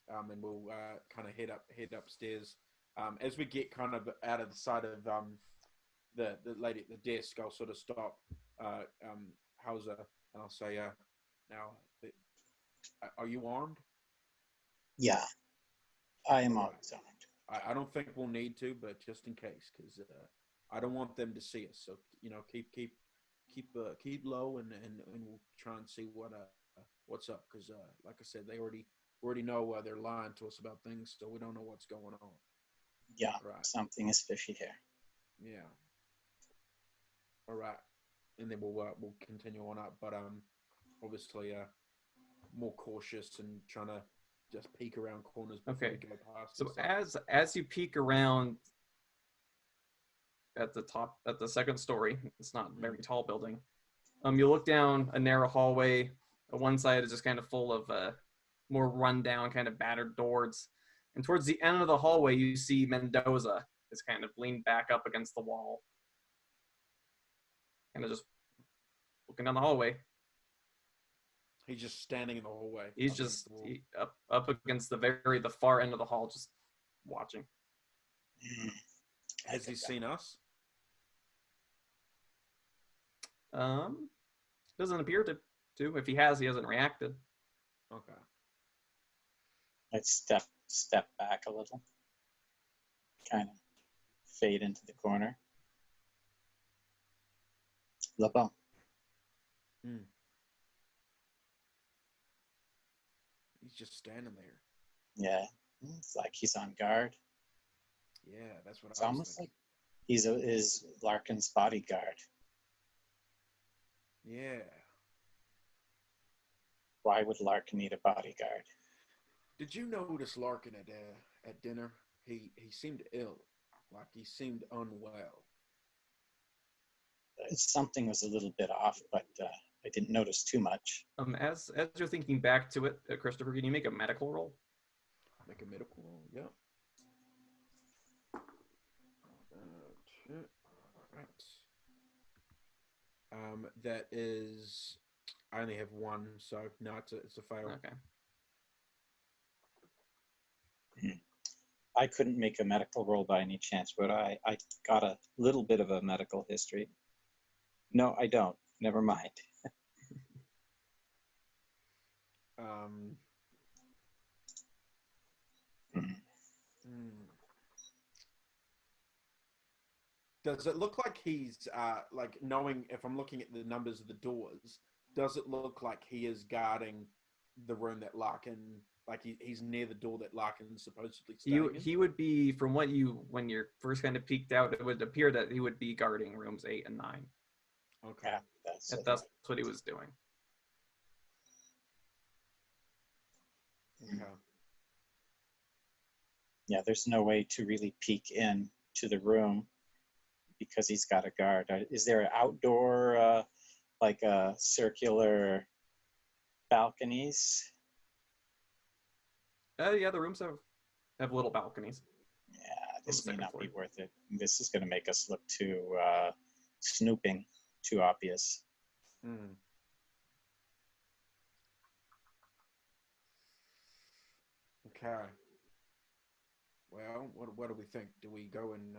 And we'll kind of head upstairs. As we get kind of out of the side of the lady at the desk, I'll sort of stop Hauser and I'll say, now, are you armed? Yeah, I am always armed. I don't think we'll need to, but just in case, because I don't want them to see us. So keep low, and we'll try and see what's up. Because like I said, they already know they're lying to us about things, so we don't know what's going on. Yeah, right. Something is fishy here. Yeah. All right, and then we'll continue on up, but obviously more cautious and trying to just peek around corners before we go past. So as you peek around at the top, at the second story, it's not a very tall building. You look down a narrow hallway. One side is just kind of full of more rundown, kind of battered doors. And towards the end of the hallway, you see Mendoza is kind of leaned back up against the wall, kind of just looking down the hallway. He's just standing in the hallway. He's just up against the far end of the hall, just watching. Has he seen us? Doesn't appear to. If he has, he hasn't reacted. Okay. I'd step back a little, kind of fade into the corner. Lebeau. He's just standing there. Yeah, it's like he's on guard. Yeah, that's what It's I was almost thinking. like is Larkin's bodyguard. Yeah. Why would Larkin need a bodyguard? Did you notice Larkin at dinner? He seemed ill, like he seemed unwell. Something was a little bit off, but I didn't notice too much. As you're thinking back to it, Christopher, can you make a medical roll? Make a medical roll, yeah. Right. That is, I only have one, so no, it's a fail. Okay. I couldn't make a medical roll by any chance, but I got a little bit of a medical history. No, I don't. Never mind. Does it look like he's like, knowing, if I'm looking at the numbers of the doors, does it look like he is guarding the room that Larkin, like he's near the door that Larkin's supposedly staying in? He would be, from what when you're first kind of peeked out, it would appear that he would be guarding rooms 8 and 9. Okay. Yeah, That's what he was doing. Okay. Yeah, there's no way to really peek in to the room because he's got a guard. Is there an outdoor, like circular balconies? Yeah, the rooms have little balconies. Yeah, this may second not floor. be worth it. This is going to make us look too snooping, too obvious. Mm. Okay. Well, what do we think? Do we go and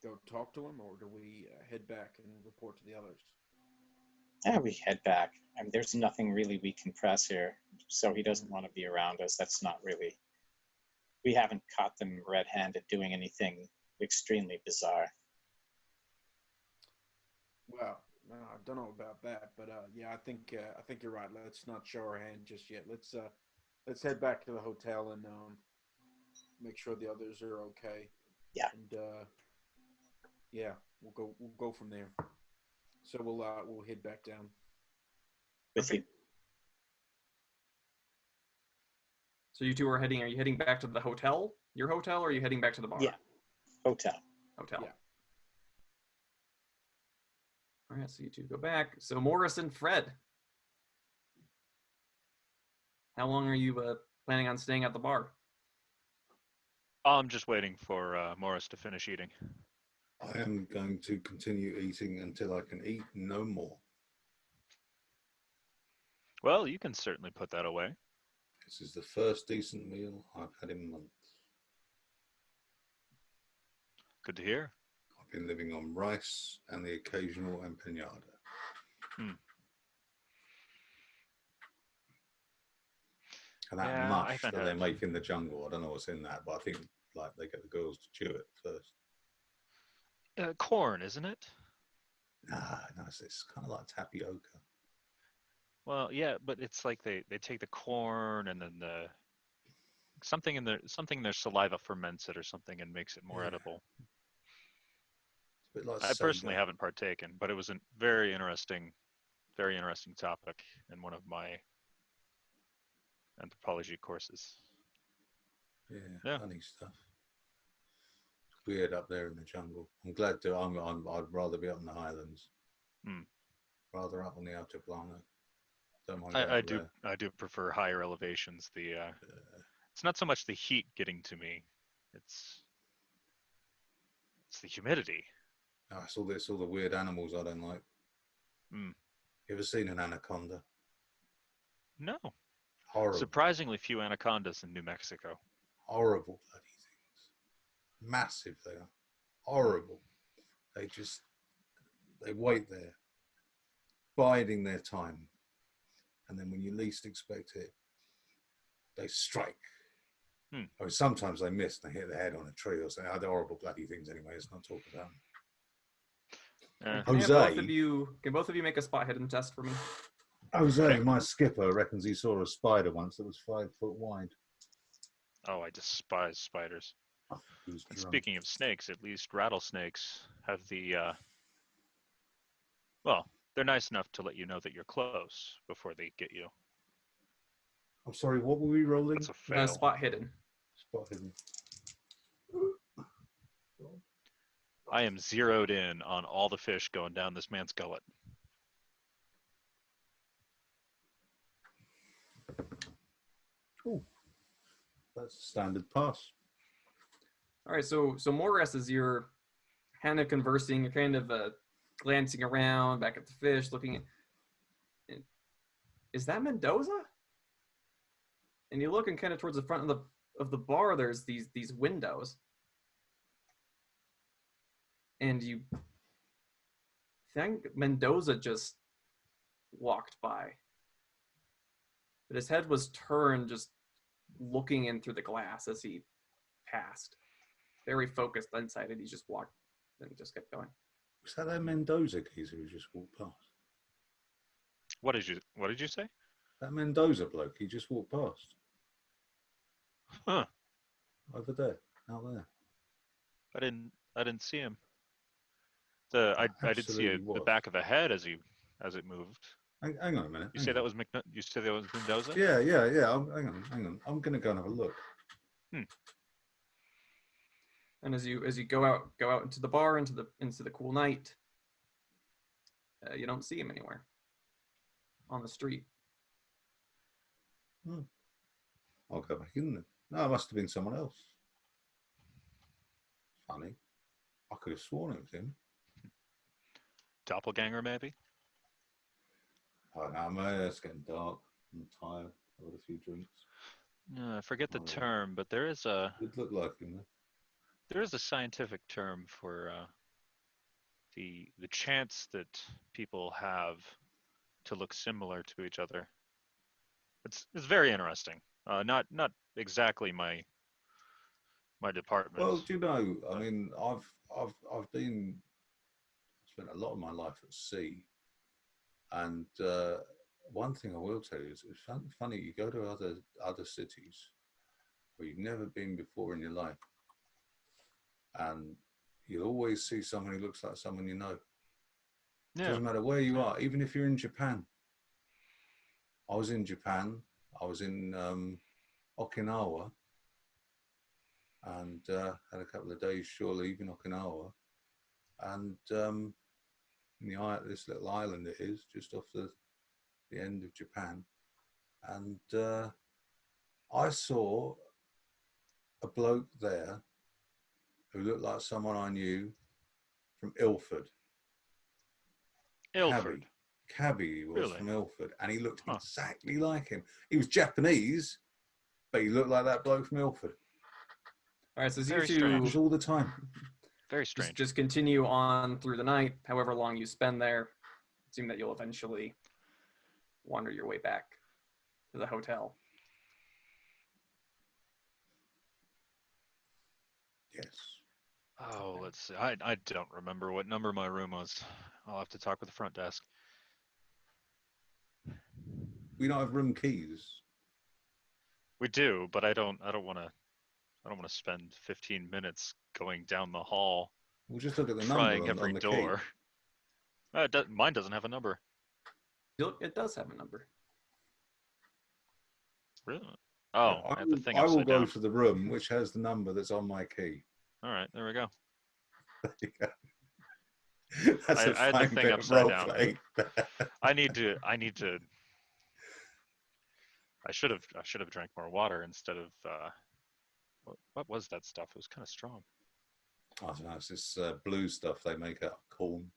go talk to him, or do we head back and report to the others? Yeah, we head back. I mean, there's nothing really we can press here, so he doesn't want to be around us. That's not really. We haven't caught them red-handed doing anything extremely bizarre. Well, I don't know about that, but yeah, I think you're right. Let's not show our hand just yet. Let's head back to the hotel and make sure the others are okay. Yeah. And yeah, we'll go from there. So we'll head back down. With you. So you two are heading. Are you heading back to the hotel, your hotel, or are you heading back to the bar? Yeah. Hotel. Hotel. Yeah. All right, so you two go back. So Morris and Fred, how long are you planning on staying at the bar? I'm just waiting for Morris to finish eating. I am going to continue eating until I can eat no more. Well, you can certainly put that away. This is the first decent meal I've had in months. Good to hear. I've been living on rice and the occasional empanada. And that Yeah, mush I haven't that they had- make in the jungle, I don't know what's in that, but I think like they get the girls to chew it first. Corn, isn't it? No, it's kind of like tapioca. Well, yeah, but it's like they take the corn and then something in their saliva ferments it or something and makes it more Yeah. edible. It's a bit like I personally sago. haven't partaken, but it was a very interesting topic in one of my anthropology courses. Yeah, funny stuff. It's weird up there in the jungle. I'm glad to. I'd rather be up in the highlands. Rather up on the Altiplano. Don't mind going up there. I do prefer higher elevations. It's not so much the heat getting to me; it's the humidity. Oh, it's all the weird animals I don't like. You ever seen an anaconda? No. Horrible. Surprisingly few anacondas in New Mexico. Horrible bloody things. Massive they are. Horrible. They wait there, biding their time. And then when you least expect it, they strike. I mean, sometimes they miss and they hit their head on a tree or something. They're horrible bloody things anyway. Let's not talk about them. Can both of you make a spot hidden test for me? Jose, my skipper, reckons he saw a spider once that was 5 foot wide. Oh, I despise spiders. And speaking of snakes, at least rattlesnakes have well, they're nice enough to let you know that you're close before they get you. I'm sorry, what were we rolling? That's a fail. Spot hidden. Spot hidden. I am zeroed in on all the fish going down this man's gullet. Oh, that's a standard pass. All right, so Morris, as you're kind of conversing, you're kind of glancing around, back at the fish, looking at. Is that Mendoza? And you look and kind of towards the front of the bar. There's these windows, and you think Mendoza just walked by, but his head was turned, just looking in through the glass as he passed. Very focused inside it. He just walked and just kept going. Was that Mendoza geezer who just walked past? What did you say? That Mendoza bloke, he just walked past. Huh. Over there, out there. I didn't see him. I did see the back of the head as it moved. Hang on a minute. You say that was Mendoza? Yeah. Hang on. I'm gonna go and have a look. And as you go out into the bar, into the cool night, you don't see him anywhere on the street. I'll go back in there. No, it must have been someone else. Funny. I could have sworn it was him. Doppelganger, maybe? Oh, no, man, it's getting dark. I'm tired. I've had a few drinks. No, I forget the term, but there is a... It looked like him, though. There is a scientific term for the chance that people have to look similar to each other. It's very interesting. Not exactly my department. Well, do you know? I mean, I've spent a lot of my life at sea, and one thing I will tell you is it's funny. You go to other cities where you've never been before in your life, and you'll always see someone who looks like someone you know. Yeah. Doesn't matter where you are, even if you're in Japan. I was in Japan. I was in Okinawa, and had a couple of days shore leave in Okinawa, and in this little island it is, just off the end of Japan, and I saw a bloke there who looked like someone I knew from Ilford. Ilford. Cabby he was Really? from Ilford, and he looked exactly like him. He was Japanese, but he looked like that bloke from Ilford. All right, so as Very you strange. It was all the time. Very strange. just continue on through the night, however long you spend there, assume that you'll eventually wander your way back to the hotel. Yes. Oh, let's see. I don't remember what number my room was. I'll have to talk with the front desk. We don't have room keys. We do, but I don't want to spend 15 minutes going down the hall We'll just look at the trying number every on the door. key. Mine doesn't have a number. It does have a number. Really? Oh, I have the thing I will upside go down. to the room which has the number that's on my key. All right, there we go. That's I had the fine thing bit of upside down. roleplay. I need to. I should have drank more water instead of. What was that stuff? It was kind of strong. I don't know. It's this blue stuff they make out of corn.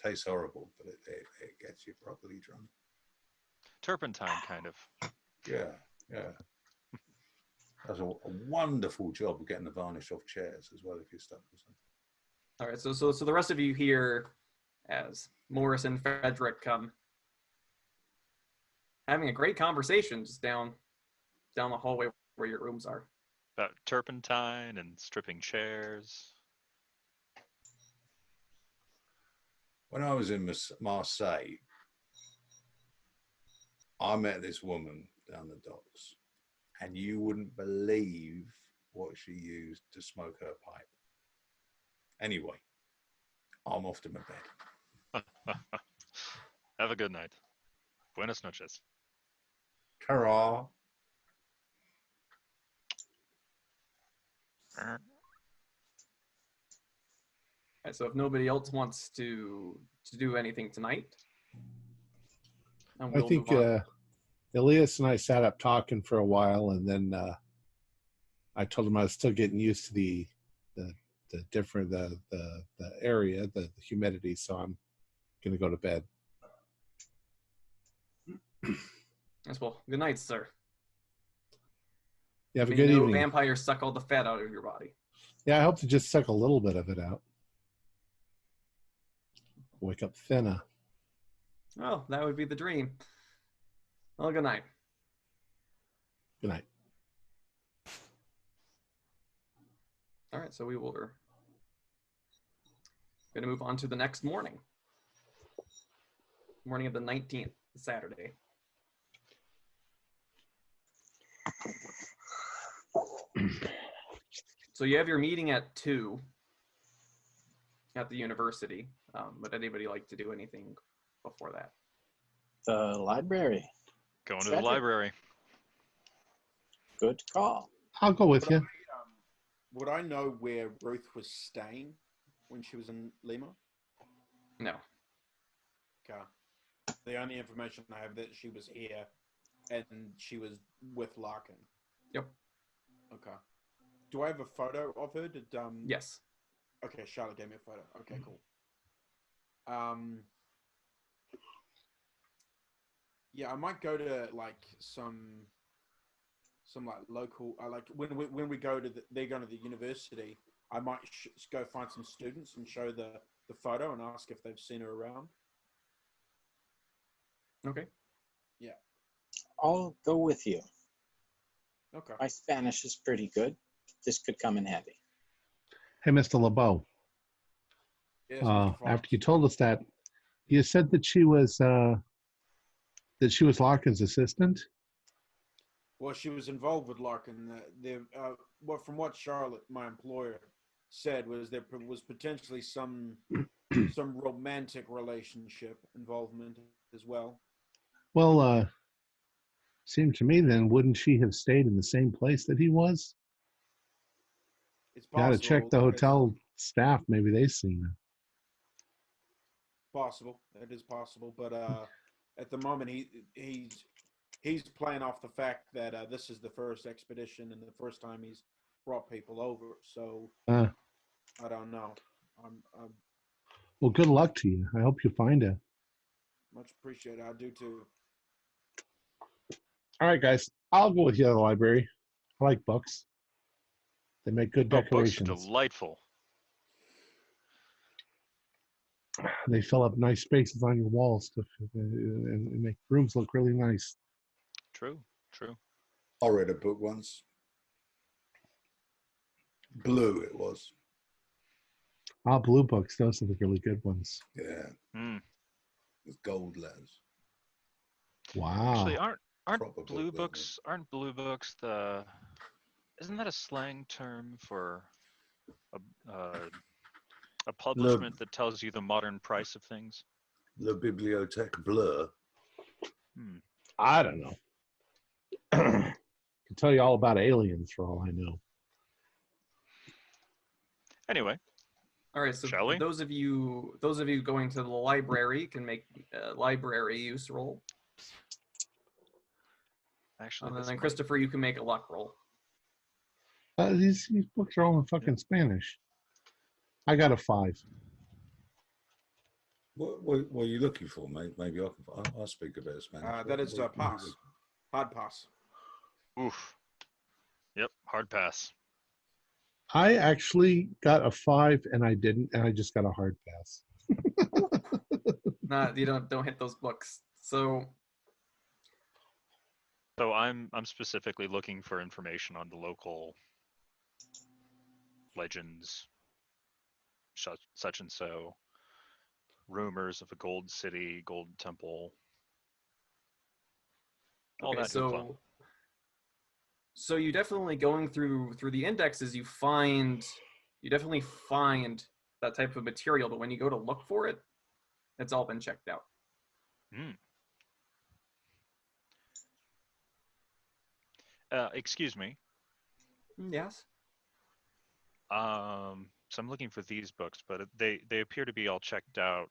Tastes horrible, but it gets you properly drunk. Turpentine, kind of. Yeah. Does a wonderful job of getting the varnish off chairs as well if you're stuck with something. All right, so the rest of you here, as Morris and Frederick come, having a great conversation just down the hallway where your rooms are. About turpentine and stripping chairs. When I was in Marseille, I met this woman down the docks, and you wouldn't believe what she used to smoke her pipe. Anyway, I'm off to my bed. Have a good night. Buenas noches. Ta-ra. All right, so if nobody else wants to do anything tonight, I think Elias and I sat up talking for a while, and then I told him I was still getting used to the the area, the humidity. So I'm gonna go to bed. Yes, well, good night, sir. You have a May good no evening. vampires suck all the fat out of your body. Yeah, I hope to just suck a little bit of it out. Wake up thinner. Well, that would be the dream. Well, good night. Good night. All right, so we're going to move on to the next morning. Morning of the 19th, Saturday. So you have your meeting at 2 at the university. Would anybody like to do anything before that? The library. Going to the Cedric. library. Good call. I'll go with you. Would I know where Ruth was staying when she was in Lima? No. Okay. The only information I have that she was here and she was with Larkin. Yep. Okay. Do I have a photo of her? Did Yes. Okay, Charlotte gave me a photo. Okay, cool. Yeah, I might go to like some like local. I like when we go to they're going to the university. I might go find some students and show the photo and ask if they've seen her around. Okay. Yeah. I'll go with you. Okay. My Spanish is pretty good. This could come in handy. Hey, Mr. LeBeau. Yes, Mr. Fox. After you told us that, you said that she was Larkin's assistant. Well, she was involved with Larkin. Well, from what Charlotte, my employer, said was there was potentially some romantic relationship involvement as well. Well, seemed to me then, wouldn't she have stayed in the same place that he was? It's possible. Got to check the hotel staff. Maybe they've seen her. Possible. It is possible, but at the moment he's playing off the fact that this is the first expedition and the first time he's brought people over. So I don't know. I'm Well, good luck to you. I hope you find her. much appreciated. I do too. All right, guys. I'll go with you to the library. I like books. They make good Oh, books are decorations. delightful. They fill up nice spaces on your walls and make rooms look really nice. True, true. I read a book once. Blue it was. Blue books. Those are the really good ones. Yeah. Mm. With gold letters. Wow. Actually, aren't Proper blue book, books? Aren't blue books the? Isn't that a slang term for a publishment that tells you the modern price of things? Le Bibliothèque Bleue. I don't know. I can tell you all about aliens for all I know. Anyway, All right, so Shall we? those of you going to the library can make a library use roll. actually, And this then might- Christopher, you can make a luck roll. These books are all in fucking Spanish. I got a 5. What are you looking for, mate? Maybe I'll speak a bit of Spanish. That is a pass. Hard pass. Oof. Yep, hard pass. I actually got a 5 and I didn't, and I just got a hard pass. You don't hit those books. So I'm specifically looking for information on the local legends, such and so, rumors of a gold city, gold temple, all okay, that good fun. so you definitely going through the indexes, you definitely find that type of material, but when you go to look for it, it's all been checked out. Excuse me. Yes. So I'm looking for these books, but they appear to be all checked out.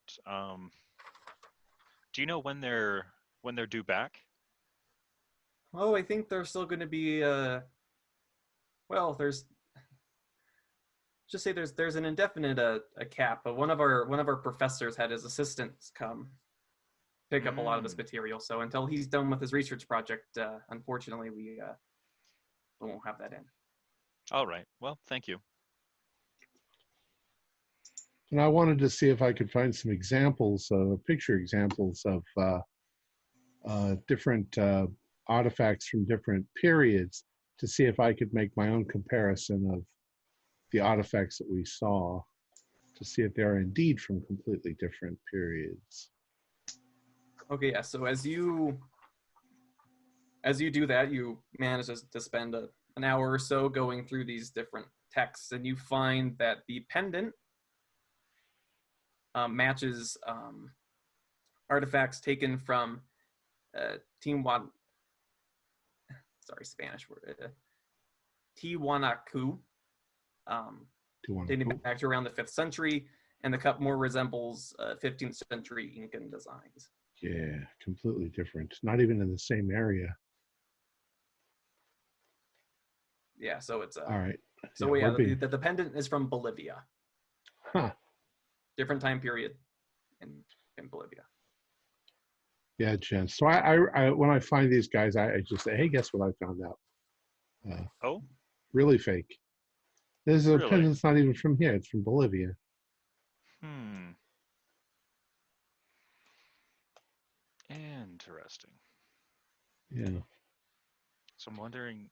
Do you know when they're due back? Oh, I think there's still going to be well, there's just say there's an indefinite a cap, but one of our professors had his assistants come pick up a lot of this material. So until he's done with his research project, unfortunately, we won't have that in. All right. Well, thank you. And I wanted to see if I could find some examples, picture examples of different artifacts from different periods to see if I could make my own comparison of the artifacts that we saw to see if they are indeed from completely different periods. Okay, yeah. So as you do that, you manage to spend an hour or so going through these different texts, and you find that the pendant matches artifacts taken from Spanish word, Tiwanaku, dating back to around the 5th century, and the cup more resembles 15th century Incan designs. Yeah, completely different. Not even in the same area. Yeah, so it's all right. So yeah, the pendant is from Bolivia. Huh. Different time period in Bolivia. Yeah, Jen. So I when I find these guys, I just say, hey, guess what I found out? Oh? Really fake. There's a Really? pendant that's not even from here. It's from Bolivia. Interesting. Yeah. So I'm wondering.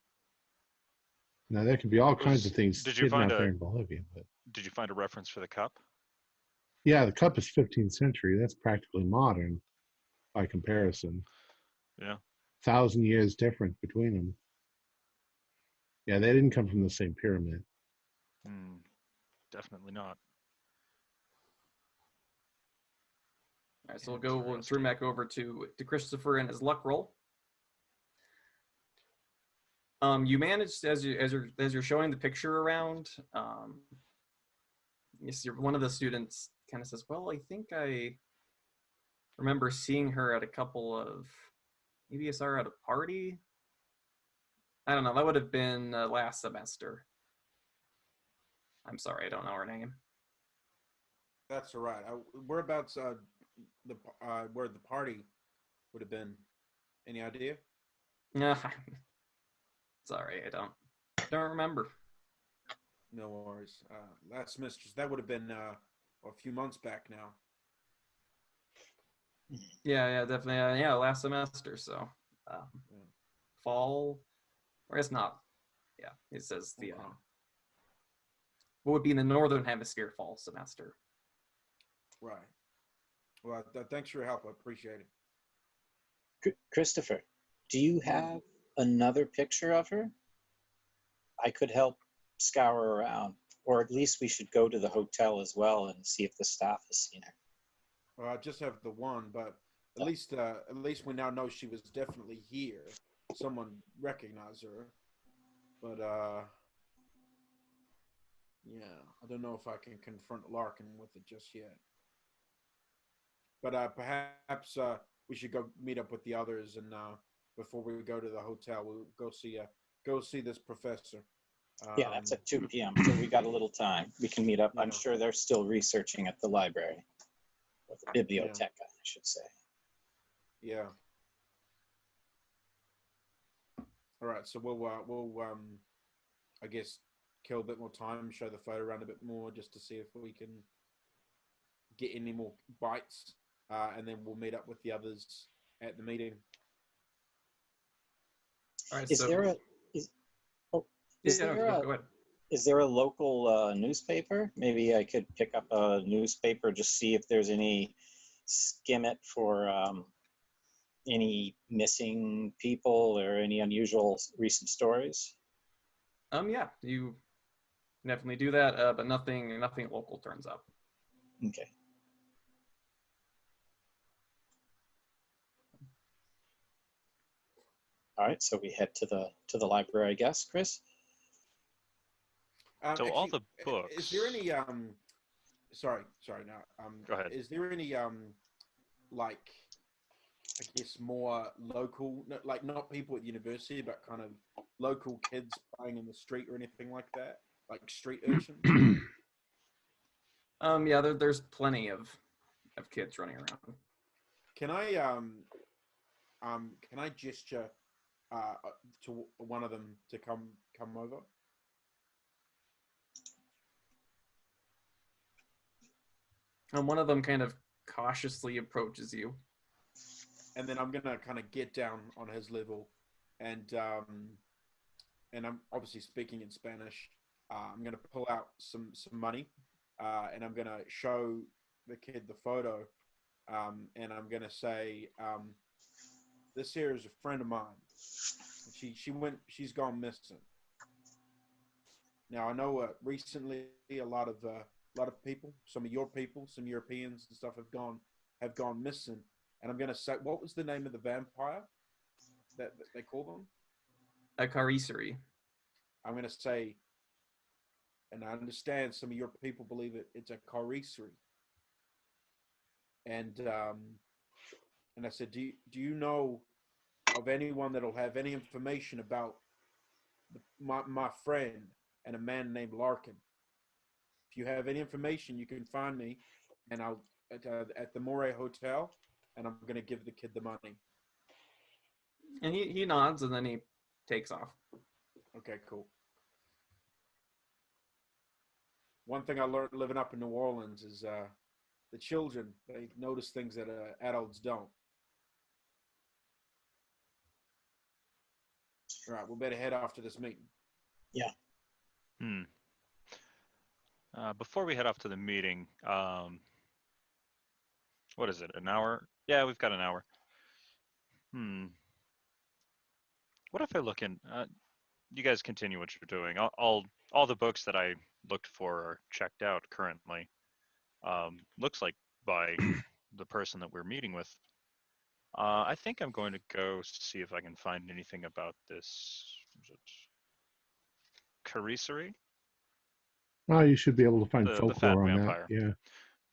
Now there could be all kinds of things hidden out there in Bolivia. But did you find a reference for the cup? yeah, the cup is 15th century. That's practically modern by comparison. Yeah. 1,000 years different between them. Yeah, they didn't come from the same pyramid. Definitely not. All right, so we'll turn back over to Christopher and his luck roll. You managed as you're showing the picture around. One of the students kind of says, "Well, I think I remember seeing her at a couple of, maybe I saw her at a party. I don't know. That would have been last semester. I'm sorry, I don't know her name." That's all right. Whereabouts where the party would have been? Any idea? Yeah, sorry, I don't remember. No worries. Last semester, that would have been a few months back now. Yeah, definitely. Yeah, last semester. So, fall, or it's not. Yeah, it says the what would be in the northern hemisphere fall semester. Right. Well, thanks for your help. I appreciate it. Christopher, do you have another picture of her? I could help scour around, or at least we should go to the hotel as well and see if the staff has seen her. Well, I just have the one, but at least we now know she was definitely here. Someone recognized her, but yeah, I don't know if I can confront Larkin with it just yet. But perhaps we should go meet up with the others, and before we go to the hotel, we'll go see this professor. Yeah, that's at 2 p.m., so we got a little time. We can meet up. I'm sure they're still researching at the library, or the biblioteca, I should say. Yeah. All right, so we'll I guess kill a bit more time, show the photo around a bit more, just to see if we can get any more bites, and then we'll meet up with the others at the meeting. All right. Is there a local newspaper? Maybe I could pick up a newspaper, just see if there's any, skim it for any missing people or any unusual recent stories. Yeah, you definitely do that, but nothing local turns up. Okay. All right, so we head to the library, I guess, Chris. So actually, all the books. Is there any Sorry. No. Go ahead. Is there any like, I guess, more local, like not people at university, but kind of local kids playing in the street or anything like that? like street urchins? Yeah, there's plenty of kids running around. Can I gesture to one of them to come over? And one of them kind of cautiously approaches you. And then I'm gonna kind of get down on his level, and I'm obviously speaking in Spanish. I'm gonna pull out some money, and I'm gonna show the kid the photo, and I'm gonna say, "This here is a friend of mine. She's gone missing." Now I know recently a lot of people, some of your people, some Europeans and stuff have gone missing. And I'm gonna say, what was the name of the vampire that they call them? A carisseri. I'm gonna say, and I understand some of your people believe it's a carisseri. And I said, do you know of anyone that'll have any information about my friend and a man named Larkin? If you have any information, you can find me, and I'll at the Moray Hotel. And I'm going to give the kid the money. And he nods, and then he takes off. Okay, cool. One thing I learned living up in New Orleans is the children, they notice things that adults don't. All right, we better head off to this meeting. Yeah. Before we head off to the meeting, what is it, an hour? Yeah, we've got an hour. What if I look in? You guys continue what you're doing. All the books that I looked for are checked out currently. Looks like by the person that we're meeting with. I think I'm going to go see if I can find anything about this. Is it carisseri? Oh, you should be able to find The fat folklore on vampire. that. Yeah.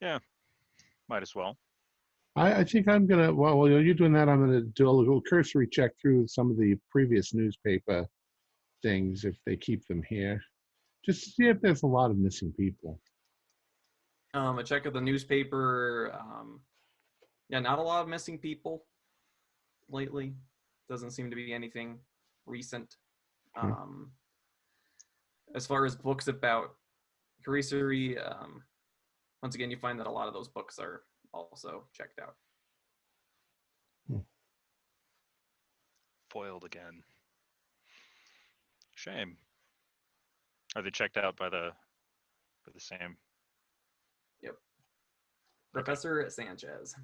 Yeah, might as well. I think I'm gonna. While you're doing that, I'm gonna do a little cursory check through some of the previous newspaper things if they keep them here, just to see if there's a lot of missing people. A check of the newspaper. Yeah, not a lot of missing people lately. Doesn't seem to be anything recent. As far as books about carisseri, once again, you find that a lot of those books are also checked out. Foiled again. Shame. Are they checked out by the same? Yep. Professor Sanchez.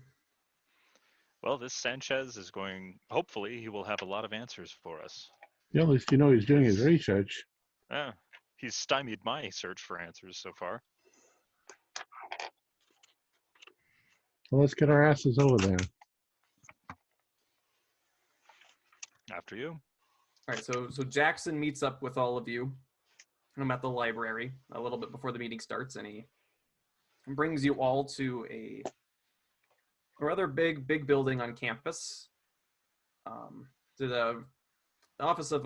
Well, this Sanchez is going. Hopefully, he will have a lot of answers for us. Yeah, at least you know he's doing his research. Yeah, he's stymied my search for answers so far. Well, let's get our asses over there. After you. All right, so Jackson meets up with all of you. I'm at the library a little bit before the meeting starts, and he brings you all to a rather big building on campus. To the office of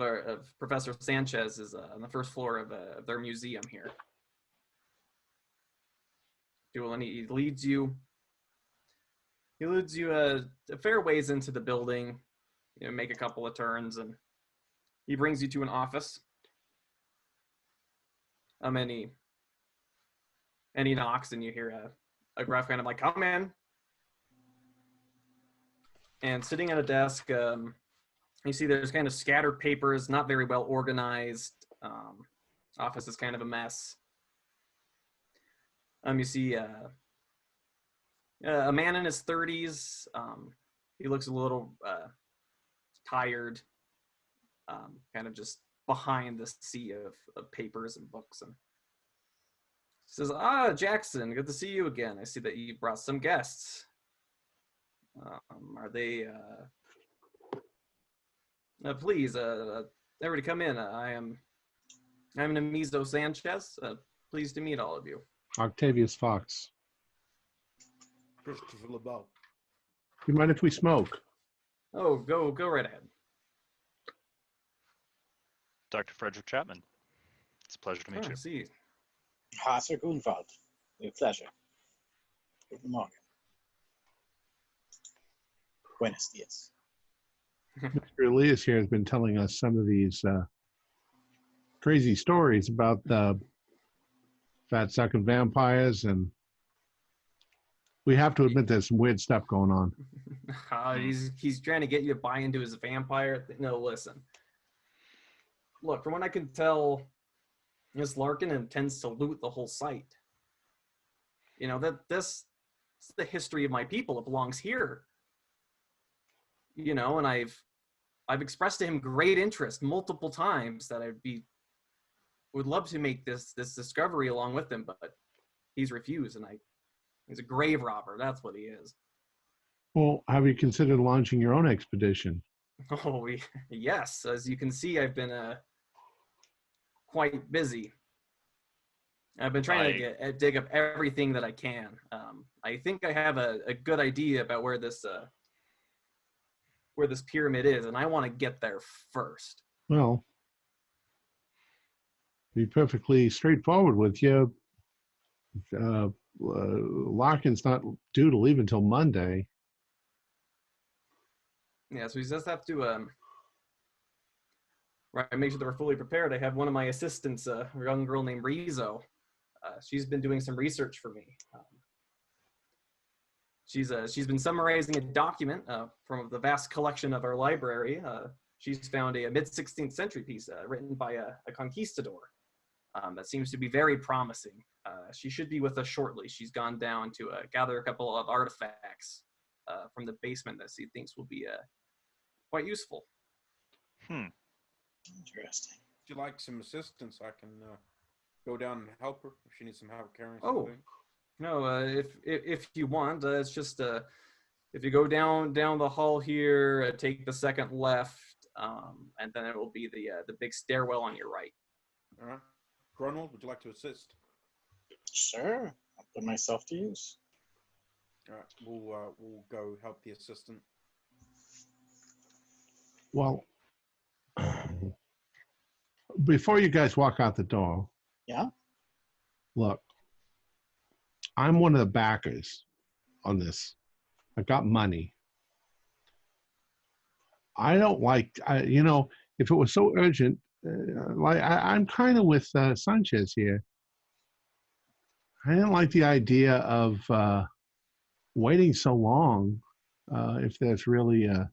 Professor Sanchez is on the first floor of their museum here. And he leads you. He leads you a fair ways into the building. You know, make a couple of turns, and he brings you to an office. And he knocks, and you hear a gruff kind of like, "Come in." And sitting at a desk, you see there's kind of scattered papers, not very well organized. Office is kind of a mess. You see a man in his 30s. He looks a little tired, kind of just behind the sea of papers and books, and says, Jackson, good to see you again. I see that you brought some guests. Are they please, everybody come in. I'm Nemizo Sanchez. Pleased to meet all of you. Octavius Fox. Christopher LeBeau. You mind if we smoke? Oh, go right ahead. Dr. Frederick Chapman. It's a pleasure to meet you. See. Hasse Grunwald. A pleasure. Guten Morgen. Buenos dias. Mr. Elias here has been telling us some of these crazy stories about the fat-sucking vampires, and we have to admit there's some weird stuff going on. He's trying to get you to buy into his vampire. No, listen. Look, from what I can tell, Miss Larkin intends to loot the whole site. You know, this is the history of my people. It belongs here. You know, and I've expressed to him great interest multiple times that would love to make this discovery along with him, but he's refused, and he's a grave robber. That's what he is. Well, have you considered launching your own expedition? Oh, yes. As you can see, I've been quite busy. I've been trying to dig up everything that I can. I think I have a good idea about where this pyramid is, and I want to get there first. Well, be perfectly straightforward with you. Larkin's not due to leave until Monday. Yeah, so we just have to make sure that we're fully prepared. I have one of my assistants, a young girl named Rizo. She's been doing some research for me. She's been summarizing a document from the vast collection of our library. She's found a mid-16th century piece written by a conquistador that seems to be very promising. She should be with us shortly. She's gone down to gather a couple of artifacts from the basement that she thinks will be quite useful. Interesting. Would you like some assistance? I can go down and help her if she needs some help carrying Oh, something. no, if you want, it's just if you go down the hall here, take the second left, and then it will be the big stairwell on your right. All right. Grunwald, would you like to assist? Sure. I'll put myself to use. All right. We'll go help the assistant. Well, before you guys walk out the door, Yeah? look, I'm one of the backers on this. I've got money. I don't like, if it was so urgent, I'm kind of with Sanchez here. I didn't like the idea of waiting so long if there's really a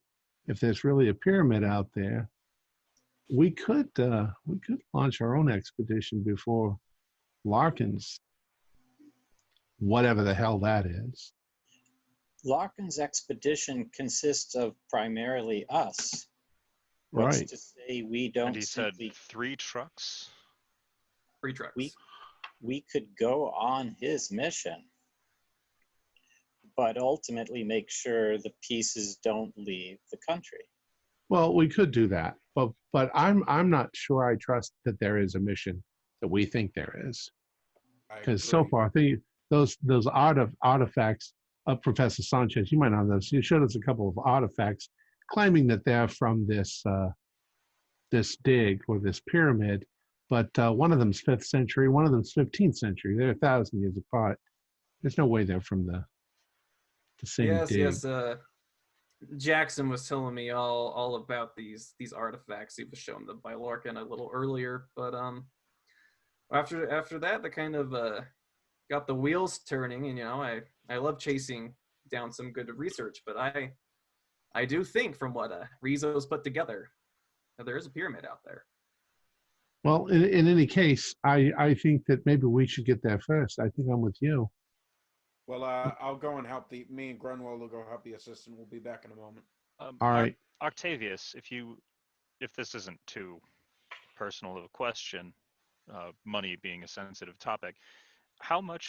pyramid out there. We could launch our own expedition before Larkin's, whatever the hell that is. Larkin's expedition consists of primarily us. What's Right. to say we don't And he said simply, 3 trucks. 3 trucks. we could go on his mission, but ultimately make sure the pieces don't leave the country. Well, we could do that, but I'm not sure I trust that there is a mission that we think there is, I because so agree. far I think those artifacts of Professor Sanchez, you might know those. You showed us a couple of artifacts claiming that they're from this dig or this pyramid, but one of them's 5th century, one of them's 15th century. They're 1,000 years apart. There's no way they're from the same dig. Yes. Jackson was telling me all about these artifacts. He was showing them by Larkin a little earlier, but after that, they kind of got the wheels turning. And I love chasing down some good research, but I do think from what Rizo's put together, that there is a pyramid out there. Well, in any case, I think that maybe we should get there first. I think I'm with you. Well, I'll go and help me and Grunwald will go help the assistant. We'll be back in a moment. All right. Octavius, if this isn't too personal of a question, money being a sensitive topic, what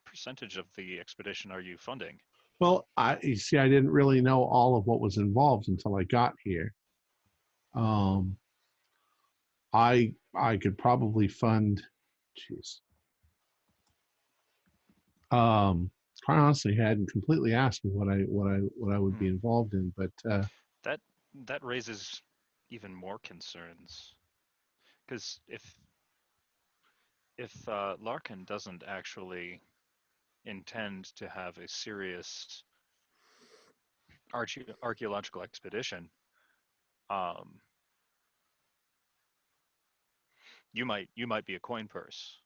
percentage of the expedition are you funding? Well, you see, I didn't really know all of what was involved until I got here. I could probably fund, quite honestly, hadn't completely asked me what I would be involved in, but that raises even more concerns. Because if Larkin doesn't actually intend to have a serious archaeological expedition, you might be a coin purse.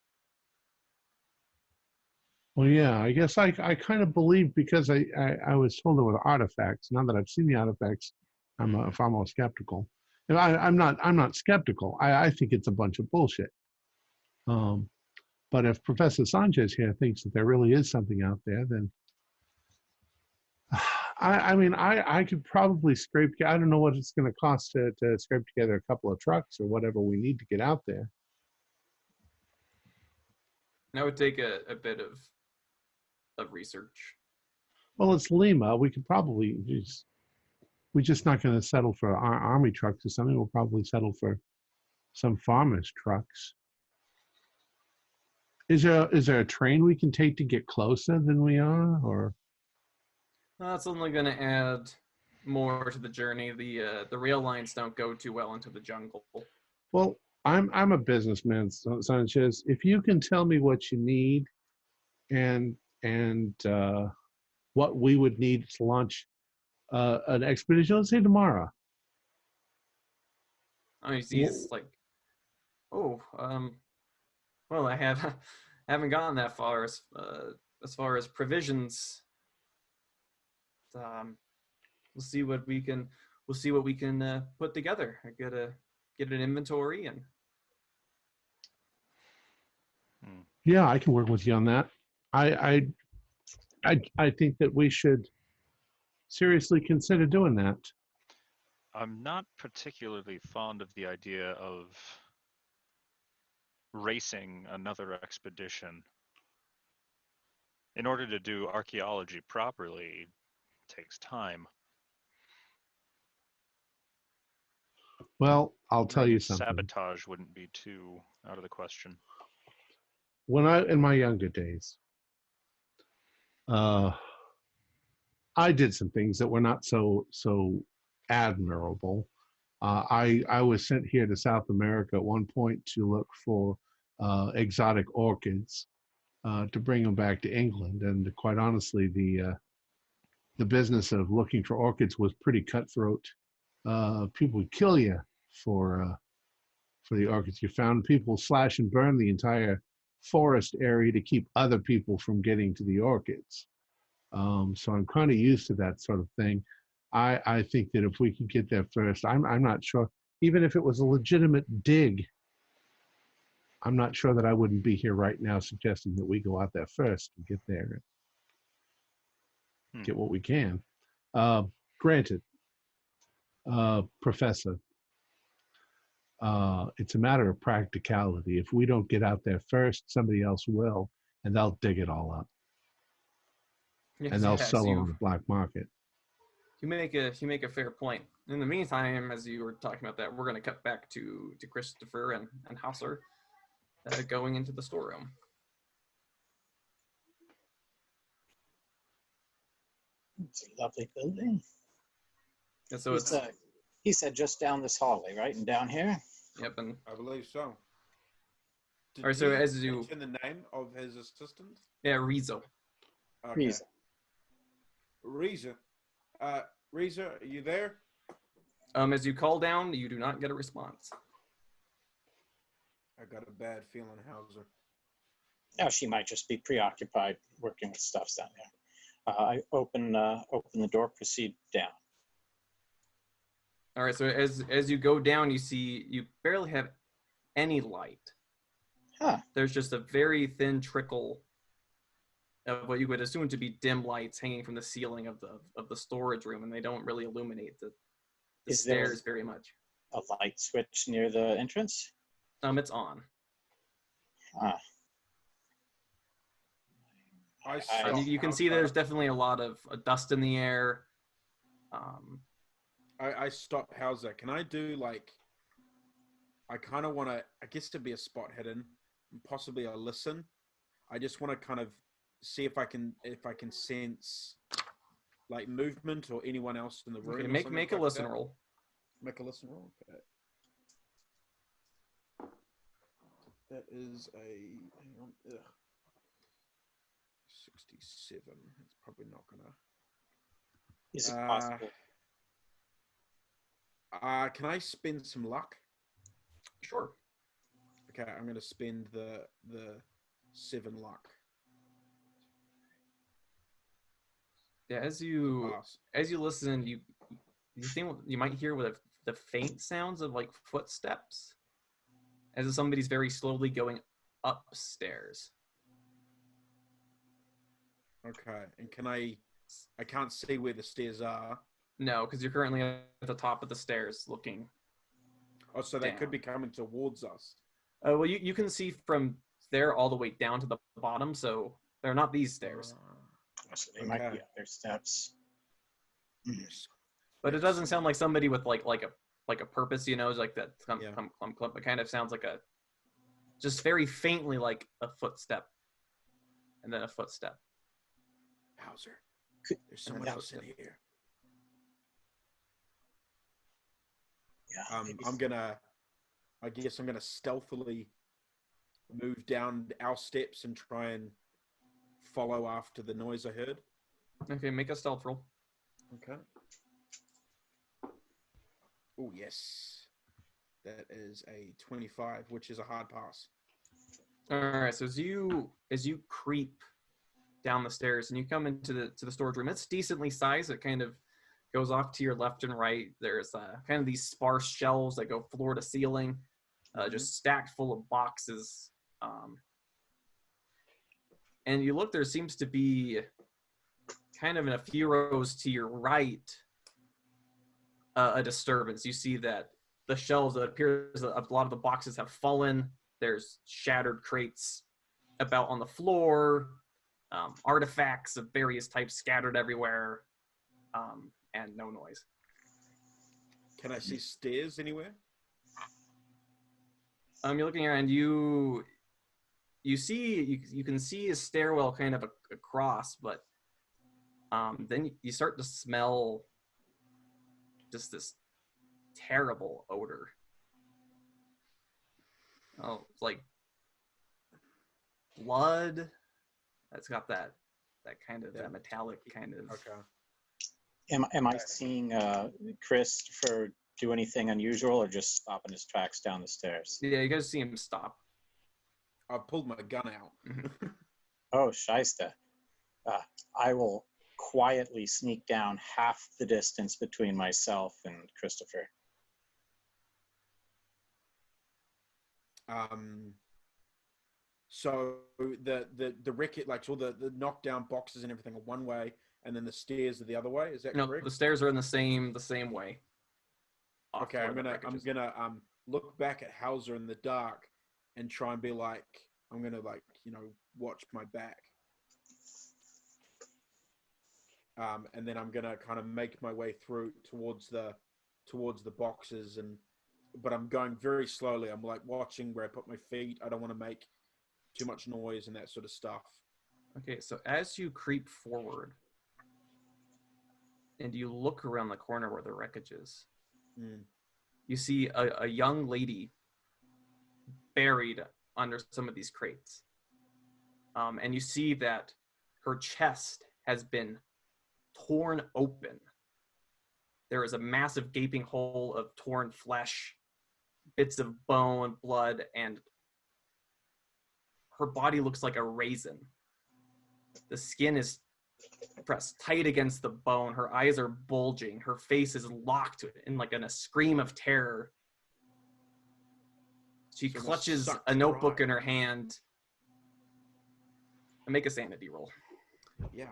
Well, yeah, I guess I kind of believe because I was told there were artifacts. Now that I've seen the artifacts, I'm far more skeptical. And I'm not skeptical. I think it's a bunch of bullshit. But if Professor Sanchez here thinks that there really is something out there, then I mean I could probably scrape. I don't know what it's going to cost to scrape together a couple of trucks or whatever we need to get out there. That would take a bit of research. Well, it's Lima. We could probably we're just not going to settle for our army trucks or something. We'll probably settle for some farmers' trucks. Is there a train we can take to get closer than we are, or? That's only going to add more to the journey. The rail lines don't go too well into the jungle. Well, I'm a businessman, Sanchez. If you can tell me what you need, and what we would need to launch an expedition, let's say tomorrow. Oh, you see, it's like, well, I haven't gotten that far as far as provisions. We'll see what we can put together. I gotta get an inventory and. Yeah, I can work with you on that. I think that we should seriously consider doing that. I'm not particularly fond of the idea of racing another expedition. In order to do archaeology properly, it takes time. Well, I'll tell you something. Sabotage wouldn't be too out of the question. When in my younger days, I did some things that were not so admirable. I was sent here to South America at one point to look for exotic orchids to bring them back to England. And quite honestly, the business of looking for orchids was pretty cutthroat. People would kill you for the orchids you found. People slash and burn the entire forest area to keep other people from getting to the orchids. So I'm kind of used to that sort of thing. I think that if we could get there first, I'm not sure, even if it was a legitimate dig, I'm not sure that I wouldn't be here right now suggesting that we go out there first and get there and get what we can. Granted, Professor, it's a matter of practicality. If we don't get out there first, somebody else will, and they'll dig it all up. Yes, and they'll sell them on the black market. You make a fair point. In the meantime, as you were talking about that, we're going to cut back to Christopher and Hauser going into the storeroom. It's a lovely building. And so he said just down this hallway, right? And down here? Yep, and I believe so. All right, so as you mention the name of his assistant? Yeah, Rizzo. Okay. Rizzo. Rizzo, are you there? As you call down, you do not get a response. I got a bad feeling, Hauser. Oh, she might just be preoccupied working with stuff down there. I open the door, proceed down. All right, so as you go down, you barely have any light. Huh. There's just a very thin trickle of what you would assume to be dim lights hanging from the ceiling of the storage room, and they don't really illuminate the stairs very much. A light switch near the entrance? It's on. You can see there's definitely a lot of dust in the air. I stopped Hauser. Can I do I kind of want to, I guess to be a spot hidden, and possibly a listen. I just want to kind of see if I can sense movement or anyone else in the room. Okay, make a listen roll. Make a listen roll. Okay. That is a, hang on, 67. It's probably not gonna. Is it possible? Can I spend some luck? Sure. Okay, I'm gonna spend the 7 luck. Yeah, as you listen, you think you might hear the faint sounds of like footsteps, as if somebody's very slowly going upstairs. Okay, and I can't see where the stairs are. No, because you're currently at the top of the stairs looking. Oh, so they down. could be coming towards us. Well, you can see from there all the way down to the bottom, so they're not these stairs. So they might be up their steps. Yes. But it doesn't sound like somebody with like a purpose, you know, like that clump. It kind of sounds like just very faintly like a footstep, and then a footstep. Hauser, there's someone else in here. Yeah. I guess I'm gonna stealthily move down our steps and try and follow after the noise I heard. Okay, make a stealth roll. Okay. Oh yes, that is a 25, which is a hard pass. All right. So as you creep down the stairs and you come into the storage room, it's decently sized. It kind of goes off to your left and right. There's kind of these sparse shelves that go floor to ceiling, just stacked full of boxes. And you look, there seems to be kind of in a few rows to your right a disturbance. You see that the shelves, it appears that a lot of the boxes have fallen. There's shattered crates about on the floor, artifacts of various types scattered everywhere, and no noise. Can I see stairs anywhere? You're looking around. You can see a stairwell kind of across, but then you start to smell just this terrible odor. Oh, it's like blood. It's got that kind of that metallic kind of. Okay. Am I seeing Christopher do anything unusual, or just stop in his tracks down the stairs? Yeah, you guys see him stop. I pulled my gun out. Oh, shysta. I will quietly sneak down half the distance between myself and Christopher. So the wreckage, like all the knockdown boxes and everything are one way, and then the stairs are the other way. Is that correct? No, the stairs are in the same way. Okay, I'm gonna look back at Hauser in the dark and try and be like, I'm gonna watch my back. And then I'm gonna kind of make my way through towards the boxes, but I'm going very slowly. I'm like watching where I put my feet. I don't want to make too much noise and that sort of stuff. Okay, so as you creep forward and you look around the corner where the wreckage is, you see a young lady buried under some of these crates. And you see that her chest has been torn open. There is a massive gaping hole of torn flesh, bits of bone, blood, and her body looks like a raisin. The skin is pressed tight against the bone. Her eyes are bulging. Her face is locked in a scream of terror. She clutches a notebook in her hand. And make a sanity roll. Yeah.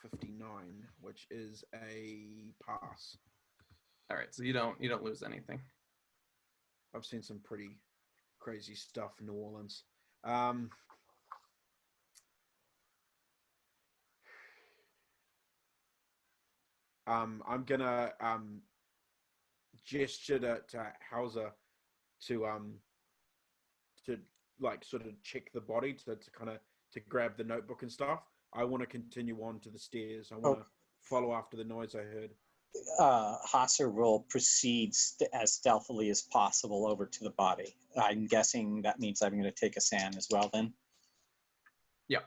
59, which is a pass. All right, so you don't lose anything. I've seen some pretty crazy stuff in New Orleans. I'm gonna gesture to Hauser to sort of check the body to grab the notebook and stuff. I want to continue on to the stairs. I want to follow after the noise I heard. Hasser will proceed as stealthily as possible over to the body. I'm guessing that means I'm going to take a SAN as well then. Yeah.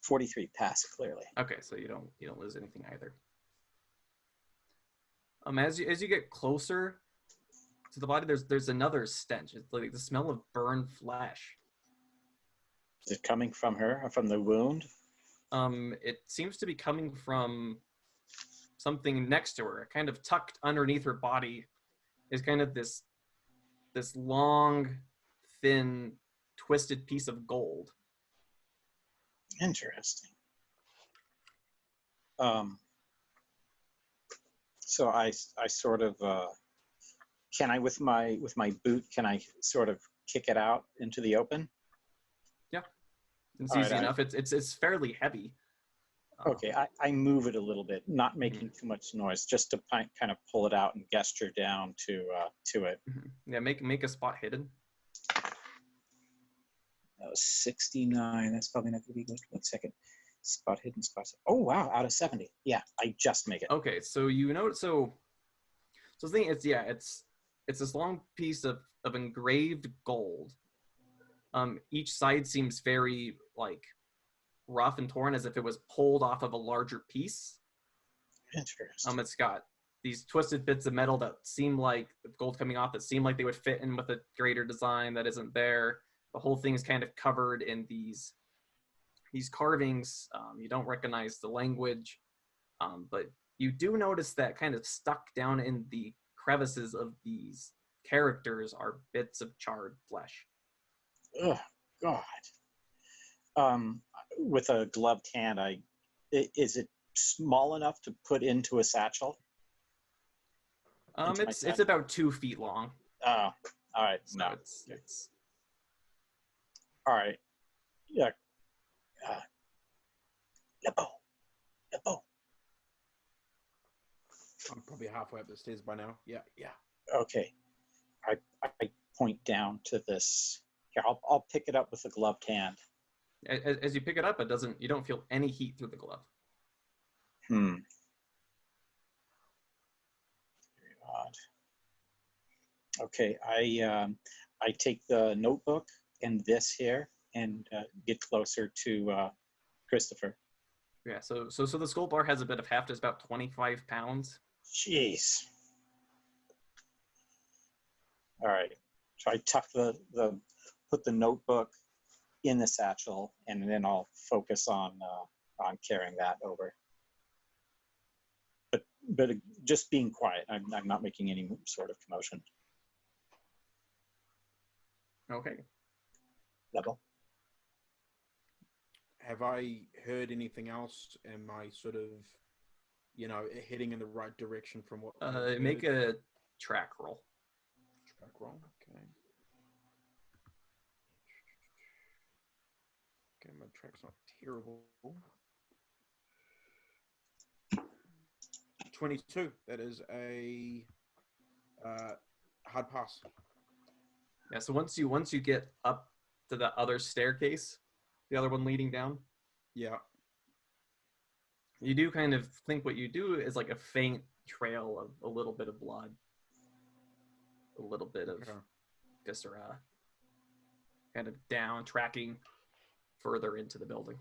43 pass clearly. Okay, so you don't lose anything either. As you get closer to the body, there's another stench. It's like the smell of burned flesh. Is it coming from her or from the wound? It seems to be coming from something next to her. Kind of tucked underneath her body is kind of this long, thin, twisted piece of gold. Interesting. So I sort of can I with my boot, can I sort of kick it out into the open? Yeah, it's All easy right, enough. It's fairly heavy. Okay, I move it a little bit, not making too much noise, just to kind of pull it out and gesture down to it. Yeah, make a spot hidden. That was 69. That's probably not going to be good. 1 second. Spot hidden, spot. Oh wow, out of 70. Yeah, I just make it. Okay, so you know, so the thing is, yeah, it's this long piece of engraved gold. Each side seems very like rough and torn, as if it was pulled off of a larger piece. Interesting. It's got these twisted bits of metal that seem like the gold coming off that seem like they would fit in with a greater design that isn't there. The whole thing is kind of covered in these carvings. You don't recognize the language, but you do notice that kind of stuck down in the crevices of these characters are bits of charred flesh. Oh God. With a gloved hand, is it small enough to put into a satchel? It's about 2 feet long. Oh, all right. So No, it's all right. Yeah. Lepo. I'm probably halfway up the stairs by now. Yeah. Okay. I point down to this. Here, I'll pick it up with a gloved hand. as you pick it up, you don't feel any heat through the glove. Very odd. Okay, I take the notebook and this here and get closer to Christopher. Yeah, so the skull bar has a bit of heft. It's about 25 pounds. Jeez. All right. So I tuck put the notebook in the satchel, and then I'll focus on carrying that over. But just being quiet. I'm not making any sort of commotion. Okay. Level. Have I heard anything else? Am I sort of, heading in the right direction from what? Make a track roll. Track roll. Okay. Okay, my track's not terrible. 22. That is a hard pass. Yeah. So once you get up to the other staircase, the other one leading down. Yeah. You do kind of think what you do is like a faint trail of a little bit of blood, a little bit of viscera, kind of down, tracking further into the building.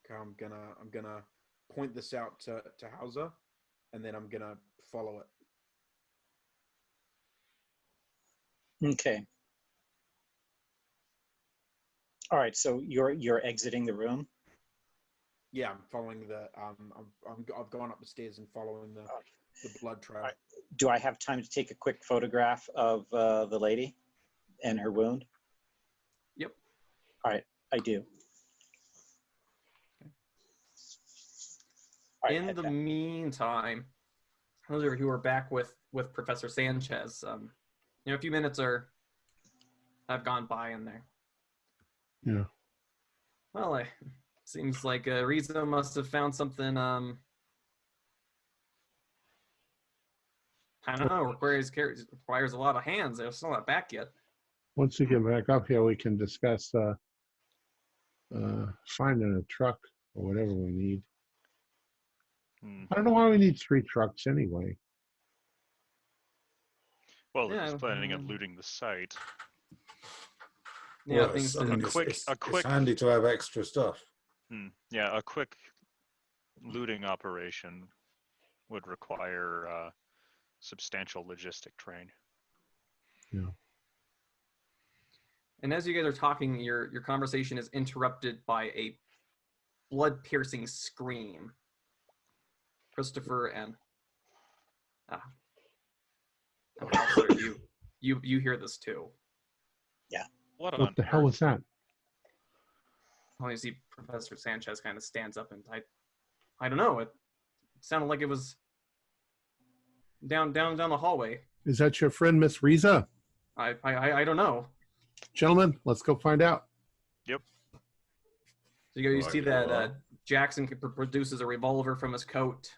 Okay, I'm gonna point this out to Hauser, and then I'm gonna follow it. Okay. All right. So you're exiting the room. Yeah, I'm following I've gone up the stairs and following the blood trail. Right. Do I have time to take a quick photograph of the lady and her wound? Yep. All right, I do. Okay. All right, in the meantime, those of you who are back with Professor Sanchez, a few minutes have gone by in there. Yeah. Well, seems like Rizzo must have found something. I don't know. Requires a lot of hands. They're still not back yet. Once you get back up here, we can discuss finding a truck or whatever we need. I don't know why we need 3 trucks anyway. Well, they're Yeah, just planning on looting the site. Yeah, Well, things I mean, quick- it's handy to have extra stuff. Yeah, a quick looting operation would require substantial logistic train. Yeah. And as you guys are talking, your conversation is interrupted by a blood-piercing scream. Christopher and Officer, you hear this too. What the hell was that? Well, you see Professor Sanchez kind of stands up and I don't know. It sounded like it was down the hallway. Is that your friend, Miss Riza? I don't know. Gentlemen, let's go find out. Yep. So you Right, see that well. Jackson produces a revolver from his coat.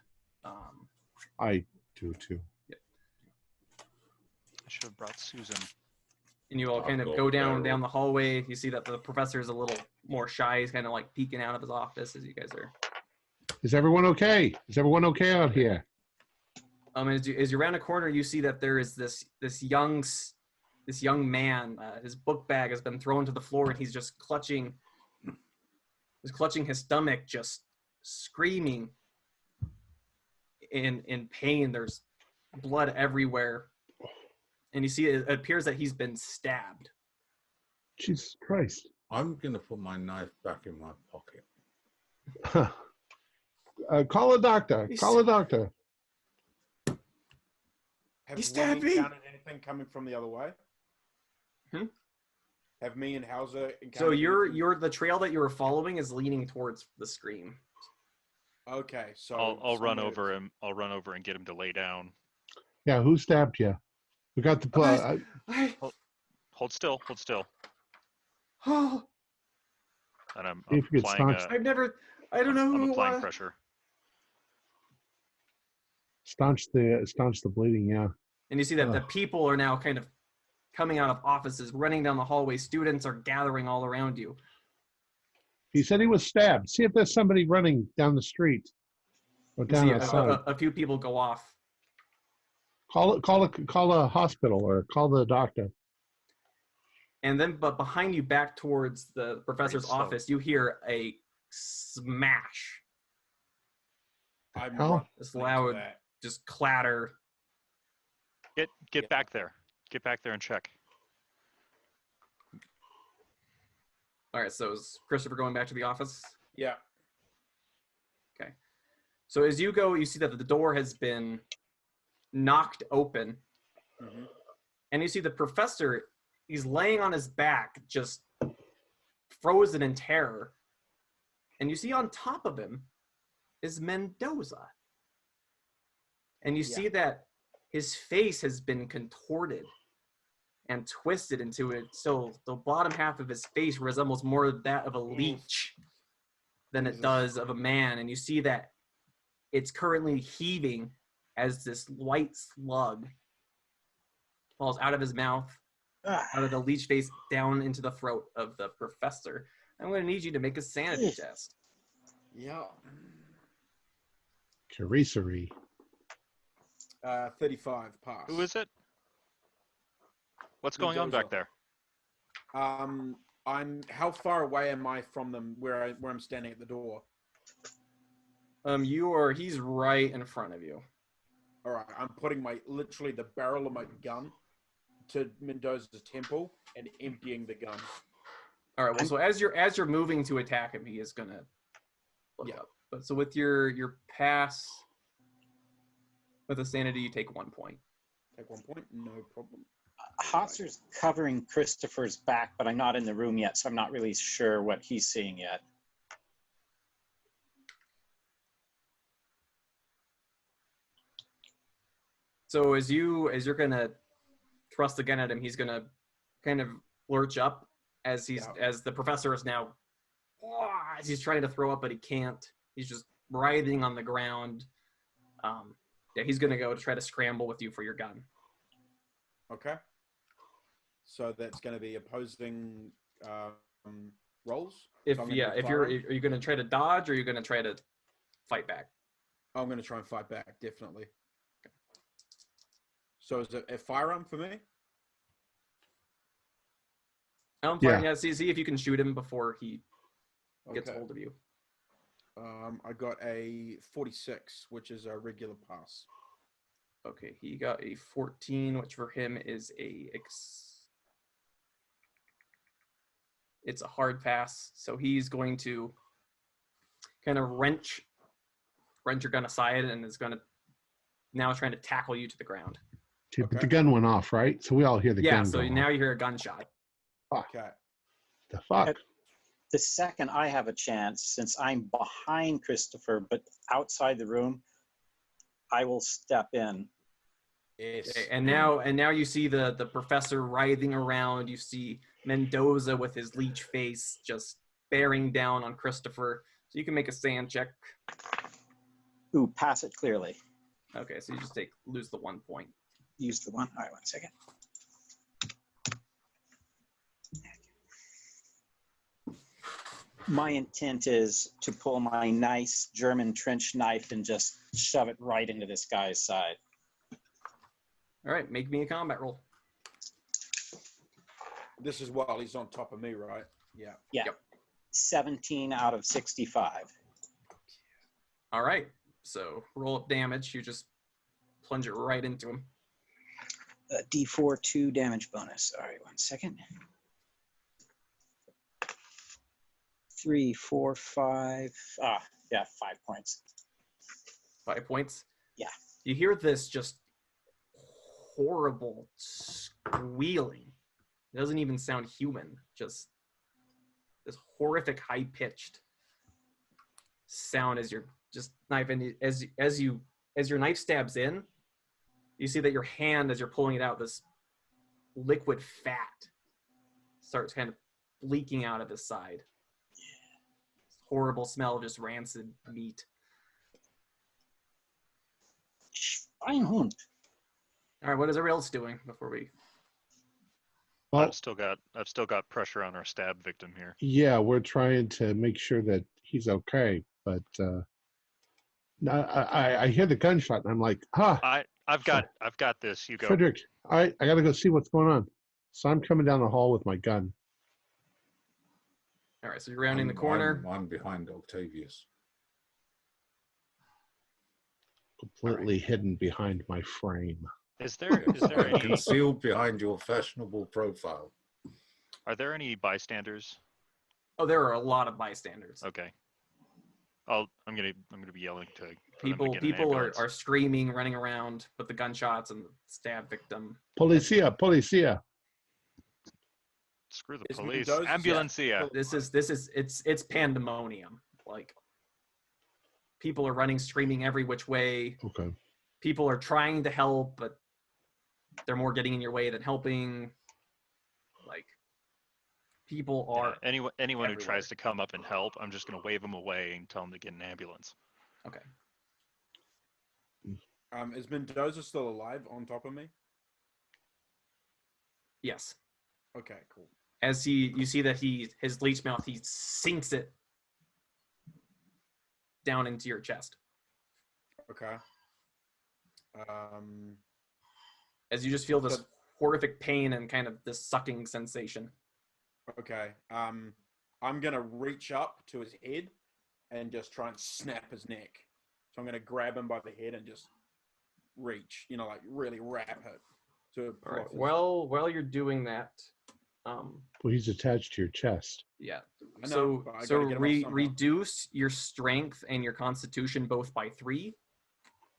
I do too. I should have brought Susan. And you all kind of go down the hallway. You see that the professor is a little more shy. He's kind of like peeking out of his office as you guys are. Is everyone okay? Is everyone okay out here? As you round a corner, you see that there is this young man. His book bag has been thrown to the floor, and he's just clutching his stomach, just screaming in pain. There's blood everywhere. And you see it appears that he's been stabbed. Jesus Christ. I'm going to put my knife back in my pocket. Call a doctor. Call a doctor. Have He stabbed me! encountered anything coming from the other way? Have me and Hauser encountered So anything? the trail that you were following is leaning towards the scream. Okay, so I'll run over him. I'll run over and get him to lay down. Yeah, who stabbed you? We got the blood. Hold still. Hold still. Oh, And I'm If you could applying. staunch- I don't know I'm who. applying pressure. Staunch the bleeding, yeah. And you see that the people are now kind of coming out of offices, running down the hallway. Students are gathering all around you. He said he was stabbed. See if there's somebody running down the street or You down see outside. a few people go off. Call a hospital or call the doctor. And then, but behind you, back towards the professor's Great, so- office, you hear a smash. I'm Hell? running This to loud, that. just clatter. Get back there. Get back there and check. All right, so is Christopher going back to the office? Yeah. Okay. So as you go, you see that the door has been knocked open. Mm-hmm. And you see the professor, he's laying on his back, just frozen in terror. And you see on top of him is Mendoza. And you see that his face has been contorted and twisted into it. So the bottom half of his face resembles more that of a leech than it does of a man. And you see that it's currently heaving as this white slug falls out of his mouth, out of the leech face, down into the throat of the professor. I'm going to need you to make a sanity test. Yeah. Caricery. 35 pass. Who is it? What's going on back there? How far away am I from them where I'm standing at the door? He's right in front of you. All right, I'm putting literally the barrel of my gun to Mendoza's temple and emptying the gun. All right. Well, so as you're moving to attack him, he is gonna look up. But so with your pass with a sanity, you take 1 point. Take 1 point, no problem. Hosser's covering Christopher's back, but I'm not in the room yet, so I'm not really sure what he's seeing yet. So as you're gonna thrust the gun at him, he's gonna kind of lurch up as the professor is now as he's trying to throw up, but he can't. He's just writhing on the ground. He's gonna go to try to scramble with you for your gun. Okay. So that's going to be opposing rolls. Are you gonna try to dodge or are you gonna try to fight back? I'm going to try and fight back, definitely. So is it a firearm for me? Yeah. See if you can shoot him before he gets Okay. hold of you. I got a 46, which is a regular pass. Okay, he got a 14, which for him is it's a hard pass. So he's going to kind of wrench your gun aside and is going to now trying to tackle you to the ground. Okay. But the gun went off, right? So we all hear the gun. Yeah, so now off. you hear a gunshot. Okay. The fuck? The second I have a chance, since I'm behind Christopher but outside the room, I will step in. Yes. Okay, and now you see the professor writhing around. You see Mendoza with his leech face just bearing down on Christopher. So you can make a sand check. Ooh, pass it clearly. Okay, so you just lose the 1 point. Use the one. All right, 1 second. My intent is to pull my nice German trench knife and just shove it right into this guy's side. All right, make me a combat roll. This is while he's on top of me, right? Yeah. Yeah. Yep. 17 out of 65. All right, so roll up damage. You just plunge it right into him. D4 2 damage bonus. All right, 1 second. 3, 4, 5. 5 points. 5 points? Yeah. You hear this just horrible squealing. It doesn't even sound human. Just this horrific high-pitched sound as your just knife, and as your knife stabs in, you see that your hand, as you're pulling it out, this liquid fat starts kind of leaking out of his side. Horrible smell of just rancid meat. Schweinhund. All right, what is everybody else doing before we? Well, I've still got pressure on our stab victim here. yeah, we're trying to make sure that he's okay, but I hear the gunshot and I'm like, I've got this. You go. Frederick, I got to go see what's going on. So I'm coming down the hall with my gun. All right, so you're rounding the corner. I'm behind Octavius. Completely hidden behind my frame. Is there any Concealed behind your fashionable profile. Are there any bystanders? Oh, there are a lot of bystanders. Okay. I'm gonna be yelling to People get an ambulance. are screaming, running around with the gunshots and the stab victim. Policia. Screw the Is police. Mendoza- Ambulancia. It's pandemonium. Like, people are running, screaming every which way. Okay. People are trying to help, but they're more getting in your way than helping. Like, people are Anyone everywhere. who tries to come up and help, I'm just gonna wave them away and tell them to get an ambulance. Okay. Is Mendoza still alive on top of me? Yes. Okay, cool. As you see that his leech mouth, he sinks it down into your chest. Okay. As you just feel this horrific pain and kind of this sucking sensation. Okay. I'm gonna reach up to his head and just try and snap his neck. So I'm gonna grab him by the head and just reach, like really wrap it to pull All right. off his- While you're doing that, Well, he's attached to your chest. yeah. I know, but I gotta get him off somehow. Reduce your strength and your constitution both by 3,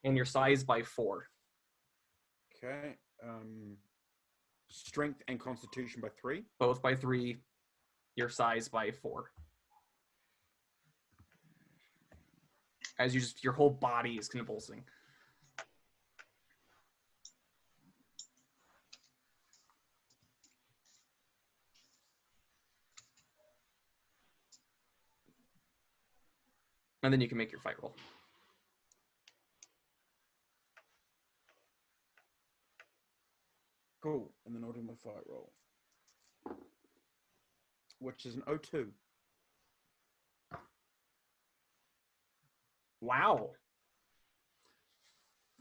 and your size by 4. Okay. Strength and constitution by 3. Both by 3, your size by 4. As your whole body is convulsing. And then you can make your fight roll. Cool. And then I'll do my fight roll, which is an 02. Wow.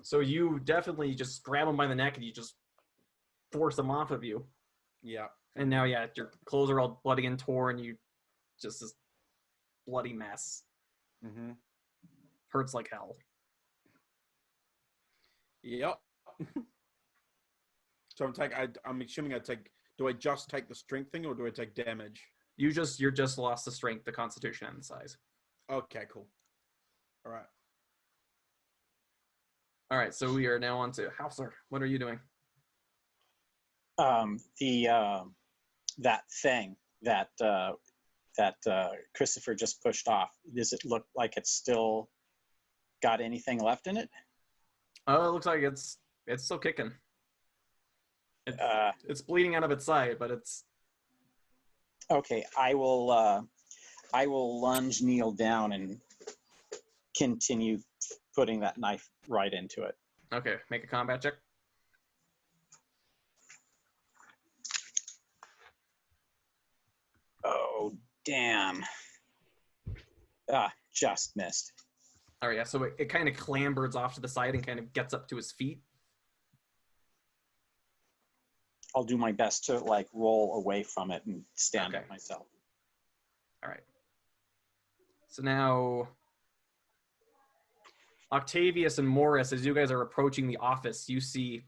So you definitely just grab him by the neck and you just force him off of you. Yeah. And now, yeah, your clothes are all bloody and torn. You just this bloody mess. Mm-hmm. Hurts like hell. Yep. So I'm assuming I take. Do I just take the strength thing, or do I take damage? You're just lost the strength, the constitution, and the size. Okay, cool. All right. All right, so we are now on to Hauser. What are you doing? That thing that Christopher just pushed off. Does it look like it's still got anything left in it? Oh, it looks like it's still kicking. It's bleeding out of its side, but it's okay. I will lunge, kneel down, and continue putting that knife right into it. okay. Make a combat check. Oh, damn. Just missed. All right, yeah. So it kind of clambers off to the side and kind of gets up to his feet. I'll do my best to roll away from it and stand Okay. up myself. All right. So now, Octavius and Morris, as you guys are approaching the office, you see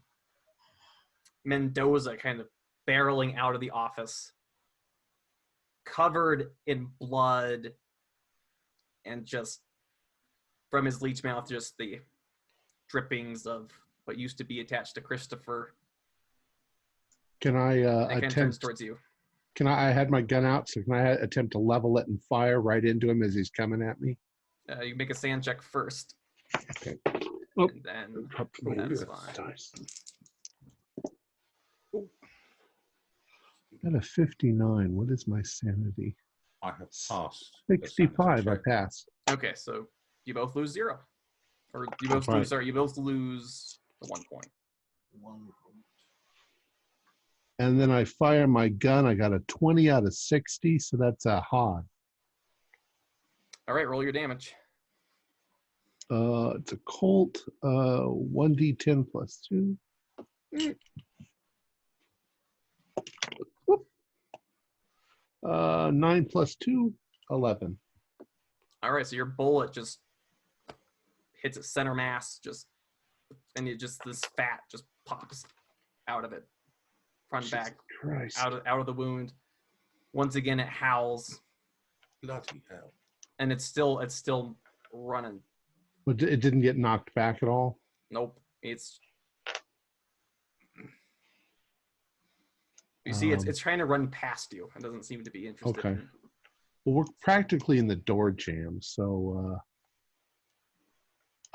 Mendoza kind of barreling out of the office, covered in blood, and just from his leech mouth, just the drippings of what used to be attached to Christopher. Can I And kind of turns attempt? towards you. I had my gun out, so can I attempt to level it and fire right into him as he's coming at me? You can make a sand check first. Okay. Oh. And then That's fine. Got a 59. What is my sanity? I have passed. 65. I passed. Okay, so you both lose 0. Or you both Right. lose, sorry, you both lose the 1 point. 1 point. And then I fire my gun. I got a 20 out of 60, so that's a hod. All right, roll your damage. It's a Colt. 1d10 plus 2. Whoop. 9 plus 2, 11. All right, so your bullet just hits its center mass, and this fat just pops out of it, front and back, Christ. out of the wound. Once again, it howls, Bloody hell. and it's still running. But it didn't get knocked back at all? Nope, you see, it's trying to run past you. It doesn't seem to be interested. Okay. Well, we're practically in the door jam, so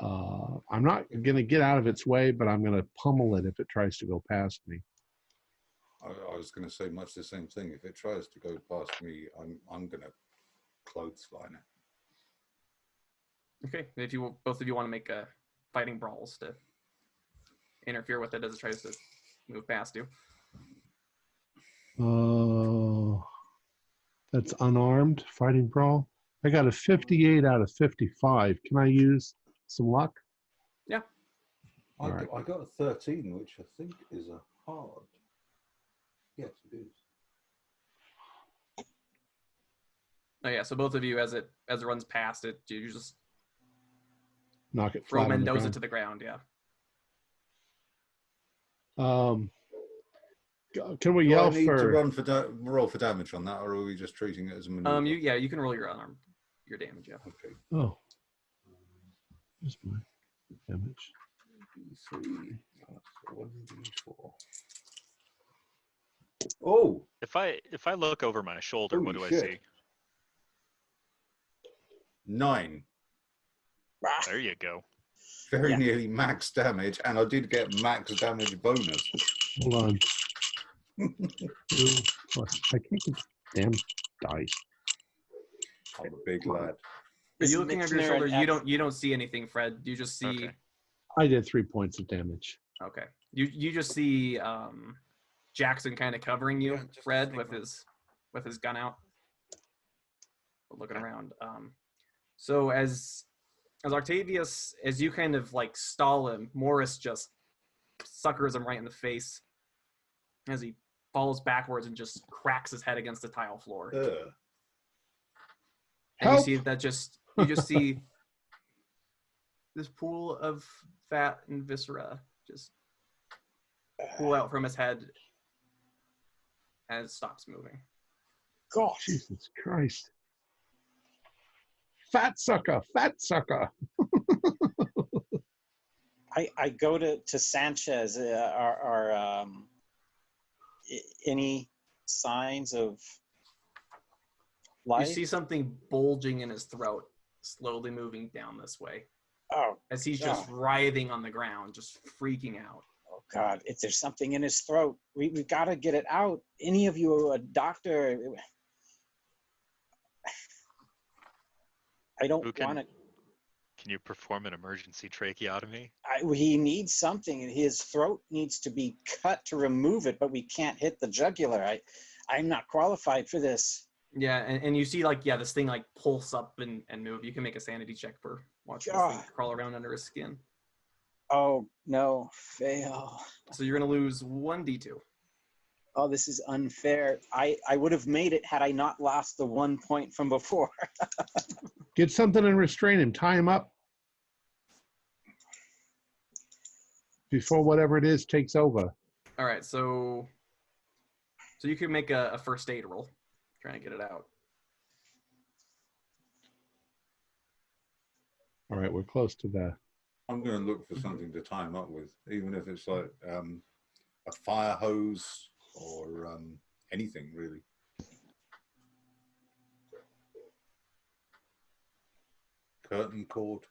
I'm not going to get out of its way, but I'm going to pummel it if it tries to go past me. I was going to say much the same thing. If it tries to go past me, I'm going to clothesline it. Okay, if both of you want to make a fighting brawls to interfere with it as it tries to move past you. That's unarmed fighting brawl. I got a 58 out of 55. Can I use some luck? Yeah. I Right. got a 13, which I think is a hard. Yes, it is. Oh yeah, so both of you, as it runs past it, you just Knock it throw flat on the Mendoza ground. to the ground. Yeah. Can we Do yell I need for? to roll for damage on that, or are we just treating it as a maneuver? You can roll your damage. Yeah. Okay. Oh, here's my damage. 3 plus 1d4. Oh, If I look over my shoulder, what do Holy I shit. see? 9. There you go. Very Yeah. nearly max damage, and I did get max damage bonus. Hold on. 2 plus. I can't get damn dice. I'm a big lad. Are you looking over your Missionary shoulder? X. You don't see anything, Fred. You just see. Okay. I did 3 points of damage. Okay. You just see Jackson kind of covering you, Yeah, just Fred, think with his gun out, looking around. So as As Octavius, as you kind of like stall him, Morris just suckers him right in the face as he falls backwards and just cracks his head against the tile floor. And you see that you just see this pool of fat and viscera just pull out from his head and it stops moving. Gosh. Jesus Christ. Fat sucker, fat sucker. I go to Sanchez. Any signs of life? You see something bulging in his throat, slowly moving down this way. Oh, as he's just writhing on the ground, just freaking out. Oh God! If there's something in his throat, we've got to get it out. Any of you, a doctor? I don't want to. Can you perform an emergency tracheotomy? He needs something. His throat needs to be cut to remove it, but we can't hit the jugular. I'm not qualified for this. Yeah, and you see this thing like pulse up and move. You can make a sanity check for watching this thing crawl around under his skin. Oh no, fail. So you're gonna lose 1d2. Oh, this is unfair. I would have made it had I not lost the 1 point from before. Get something and restrain him. Tie him up before whatever it is takes over. All right, so you can make a first aid roll, trying to get it out. All right, we're close to that. I'm going to look for something to tie him up with, even if it's like a fire hose or anything really. Curtain cord.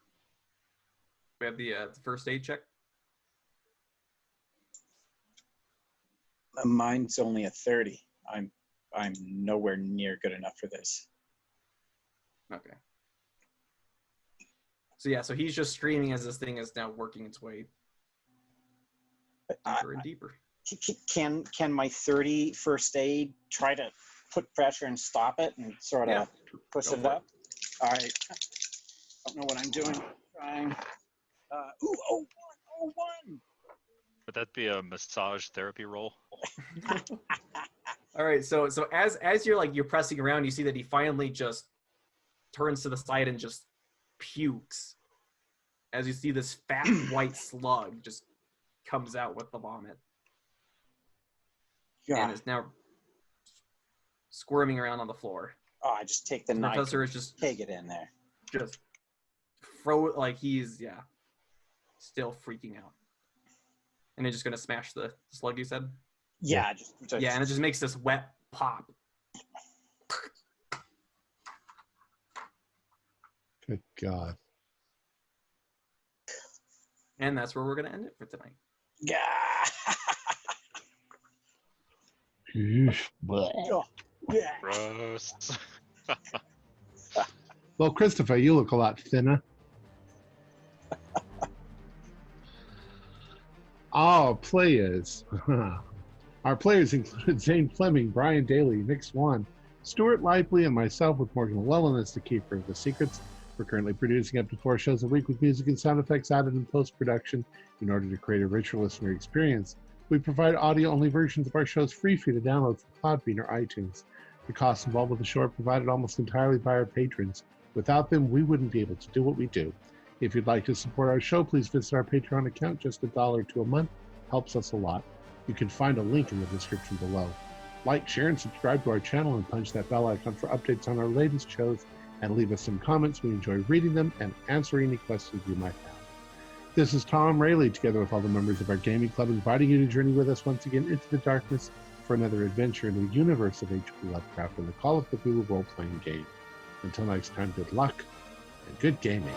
We have the first aid check. Mine's only a 30. I'm nowhere near good enough for this. Okay. So he's just screaming as this thing is now working its way deeper and deeper. Can my 30 first aid try to put pressure and stop it and sort of push it up? All right. Don't know what I'm doing. Trying. One. Would that be a massage therapy roll? All right. So as you're pressing around, you see that he finally just turns to the side and just pukes. As you see this fat white slug just comes out with the vomit. God. And is now squirming around on the floor. Oh, I just take the knife. Professor is just take it in there. Just throw it like he's still freaking out. And they're just gonna smash the slug, you said? Yeah, and it just makes this wet pop. Good God. And that's where we're gonna end it for tonight. Yeah. Gross. Well, Christopher, you look a lot thinner. Our players included Zane Fleming, Brian Daly, Nick Swan, Stuart Lively, and myself with Morgan Llewellyn as the keeper of the secrets. We're currently producing up to 4 shows a week with music and sound effects added in post-production in order to create a richer listener experience. We provide audio-only versions of our shows free for you to download from Podbean or iTunes. The costs involved with the show are provided almost entirely by our patrons. Without them, we wouldn't be able to do what we do. If you'd like to support our show, please visit our Patreon account. Just $1 to a month helps us a lot. You can find a link in the description below. Like, share, and subscribe to our channel and punch that bell icon for updates on our latest shows, and leave us some comments. We enjoy reading them and answering any questions you might have. This is Tom Rayleigh, together with all the members of our gaming club, inviting you to journey with us once again into the darkness for another adventure in the universe of H.P. Lovecraft and the Call of Cthulhu role-playing game. Until next time, good luck and good gaming.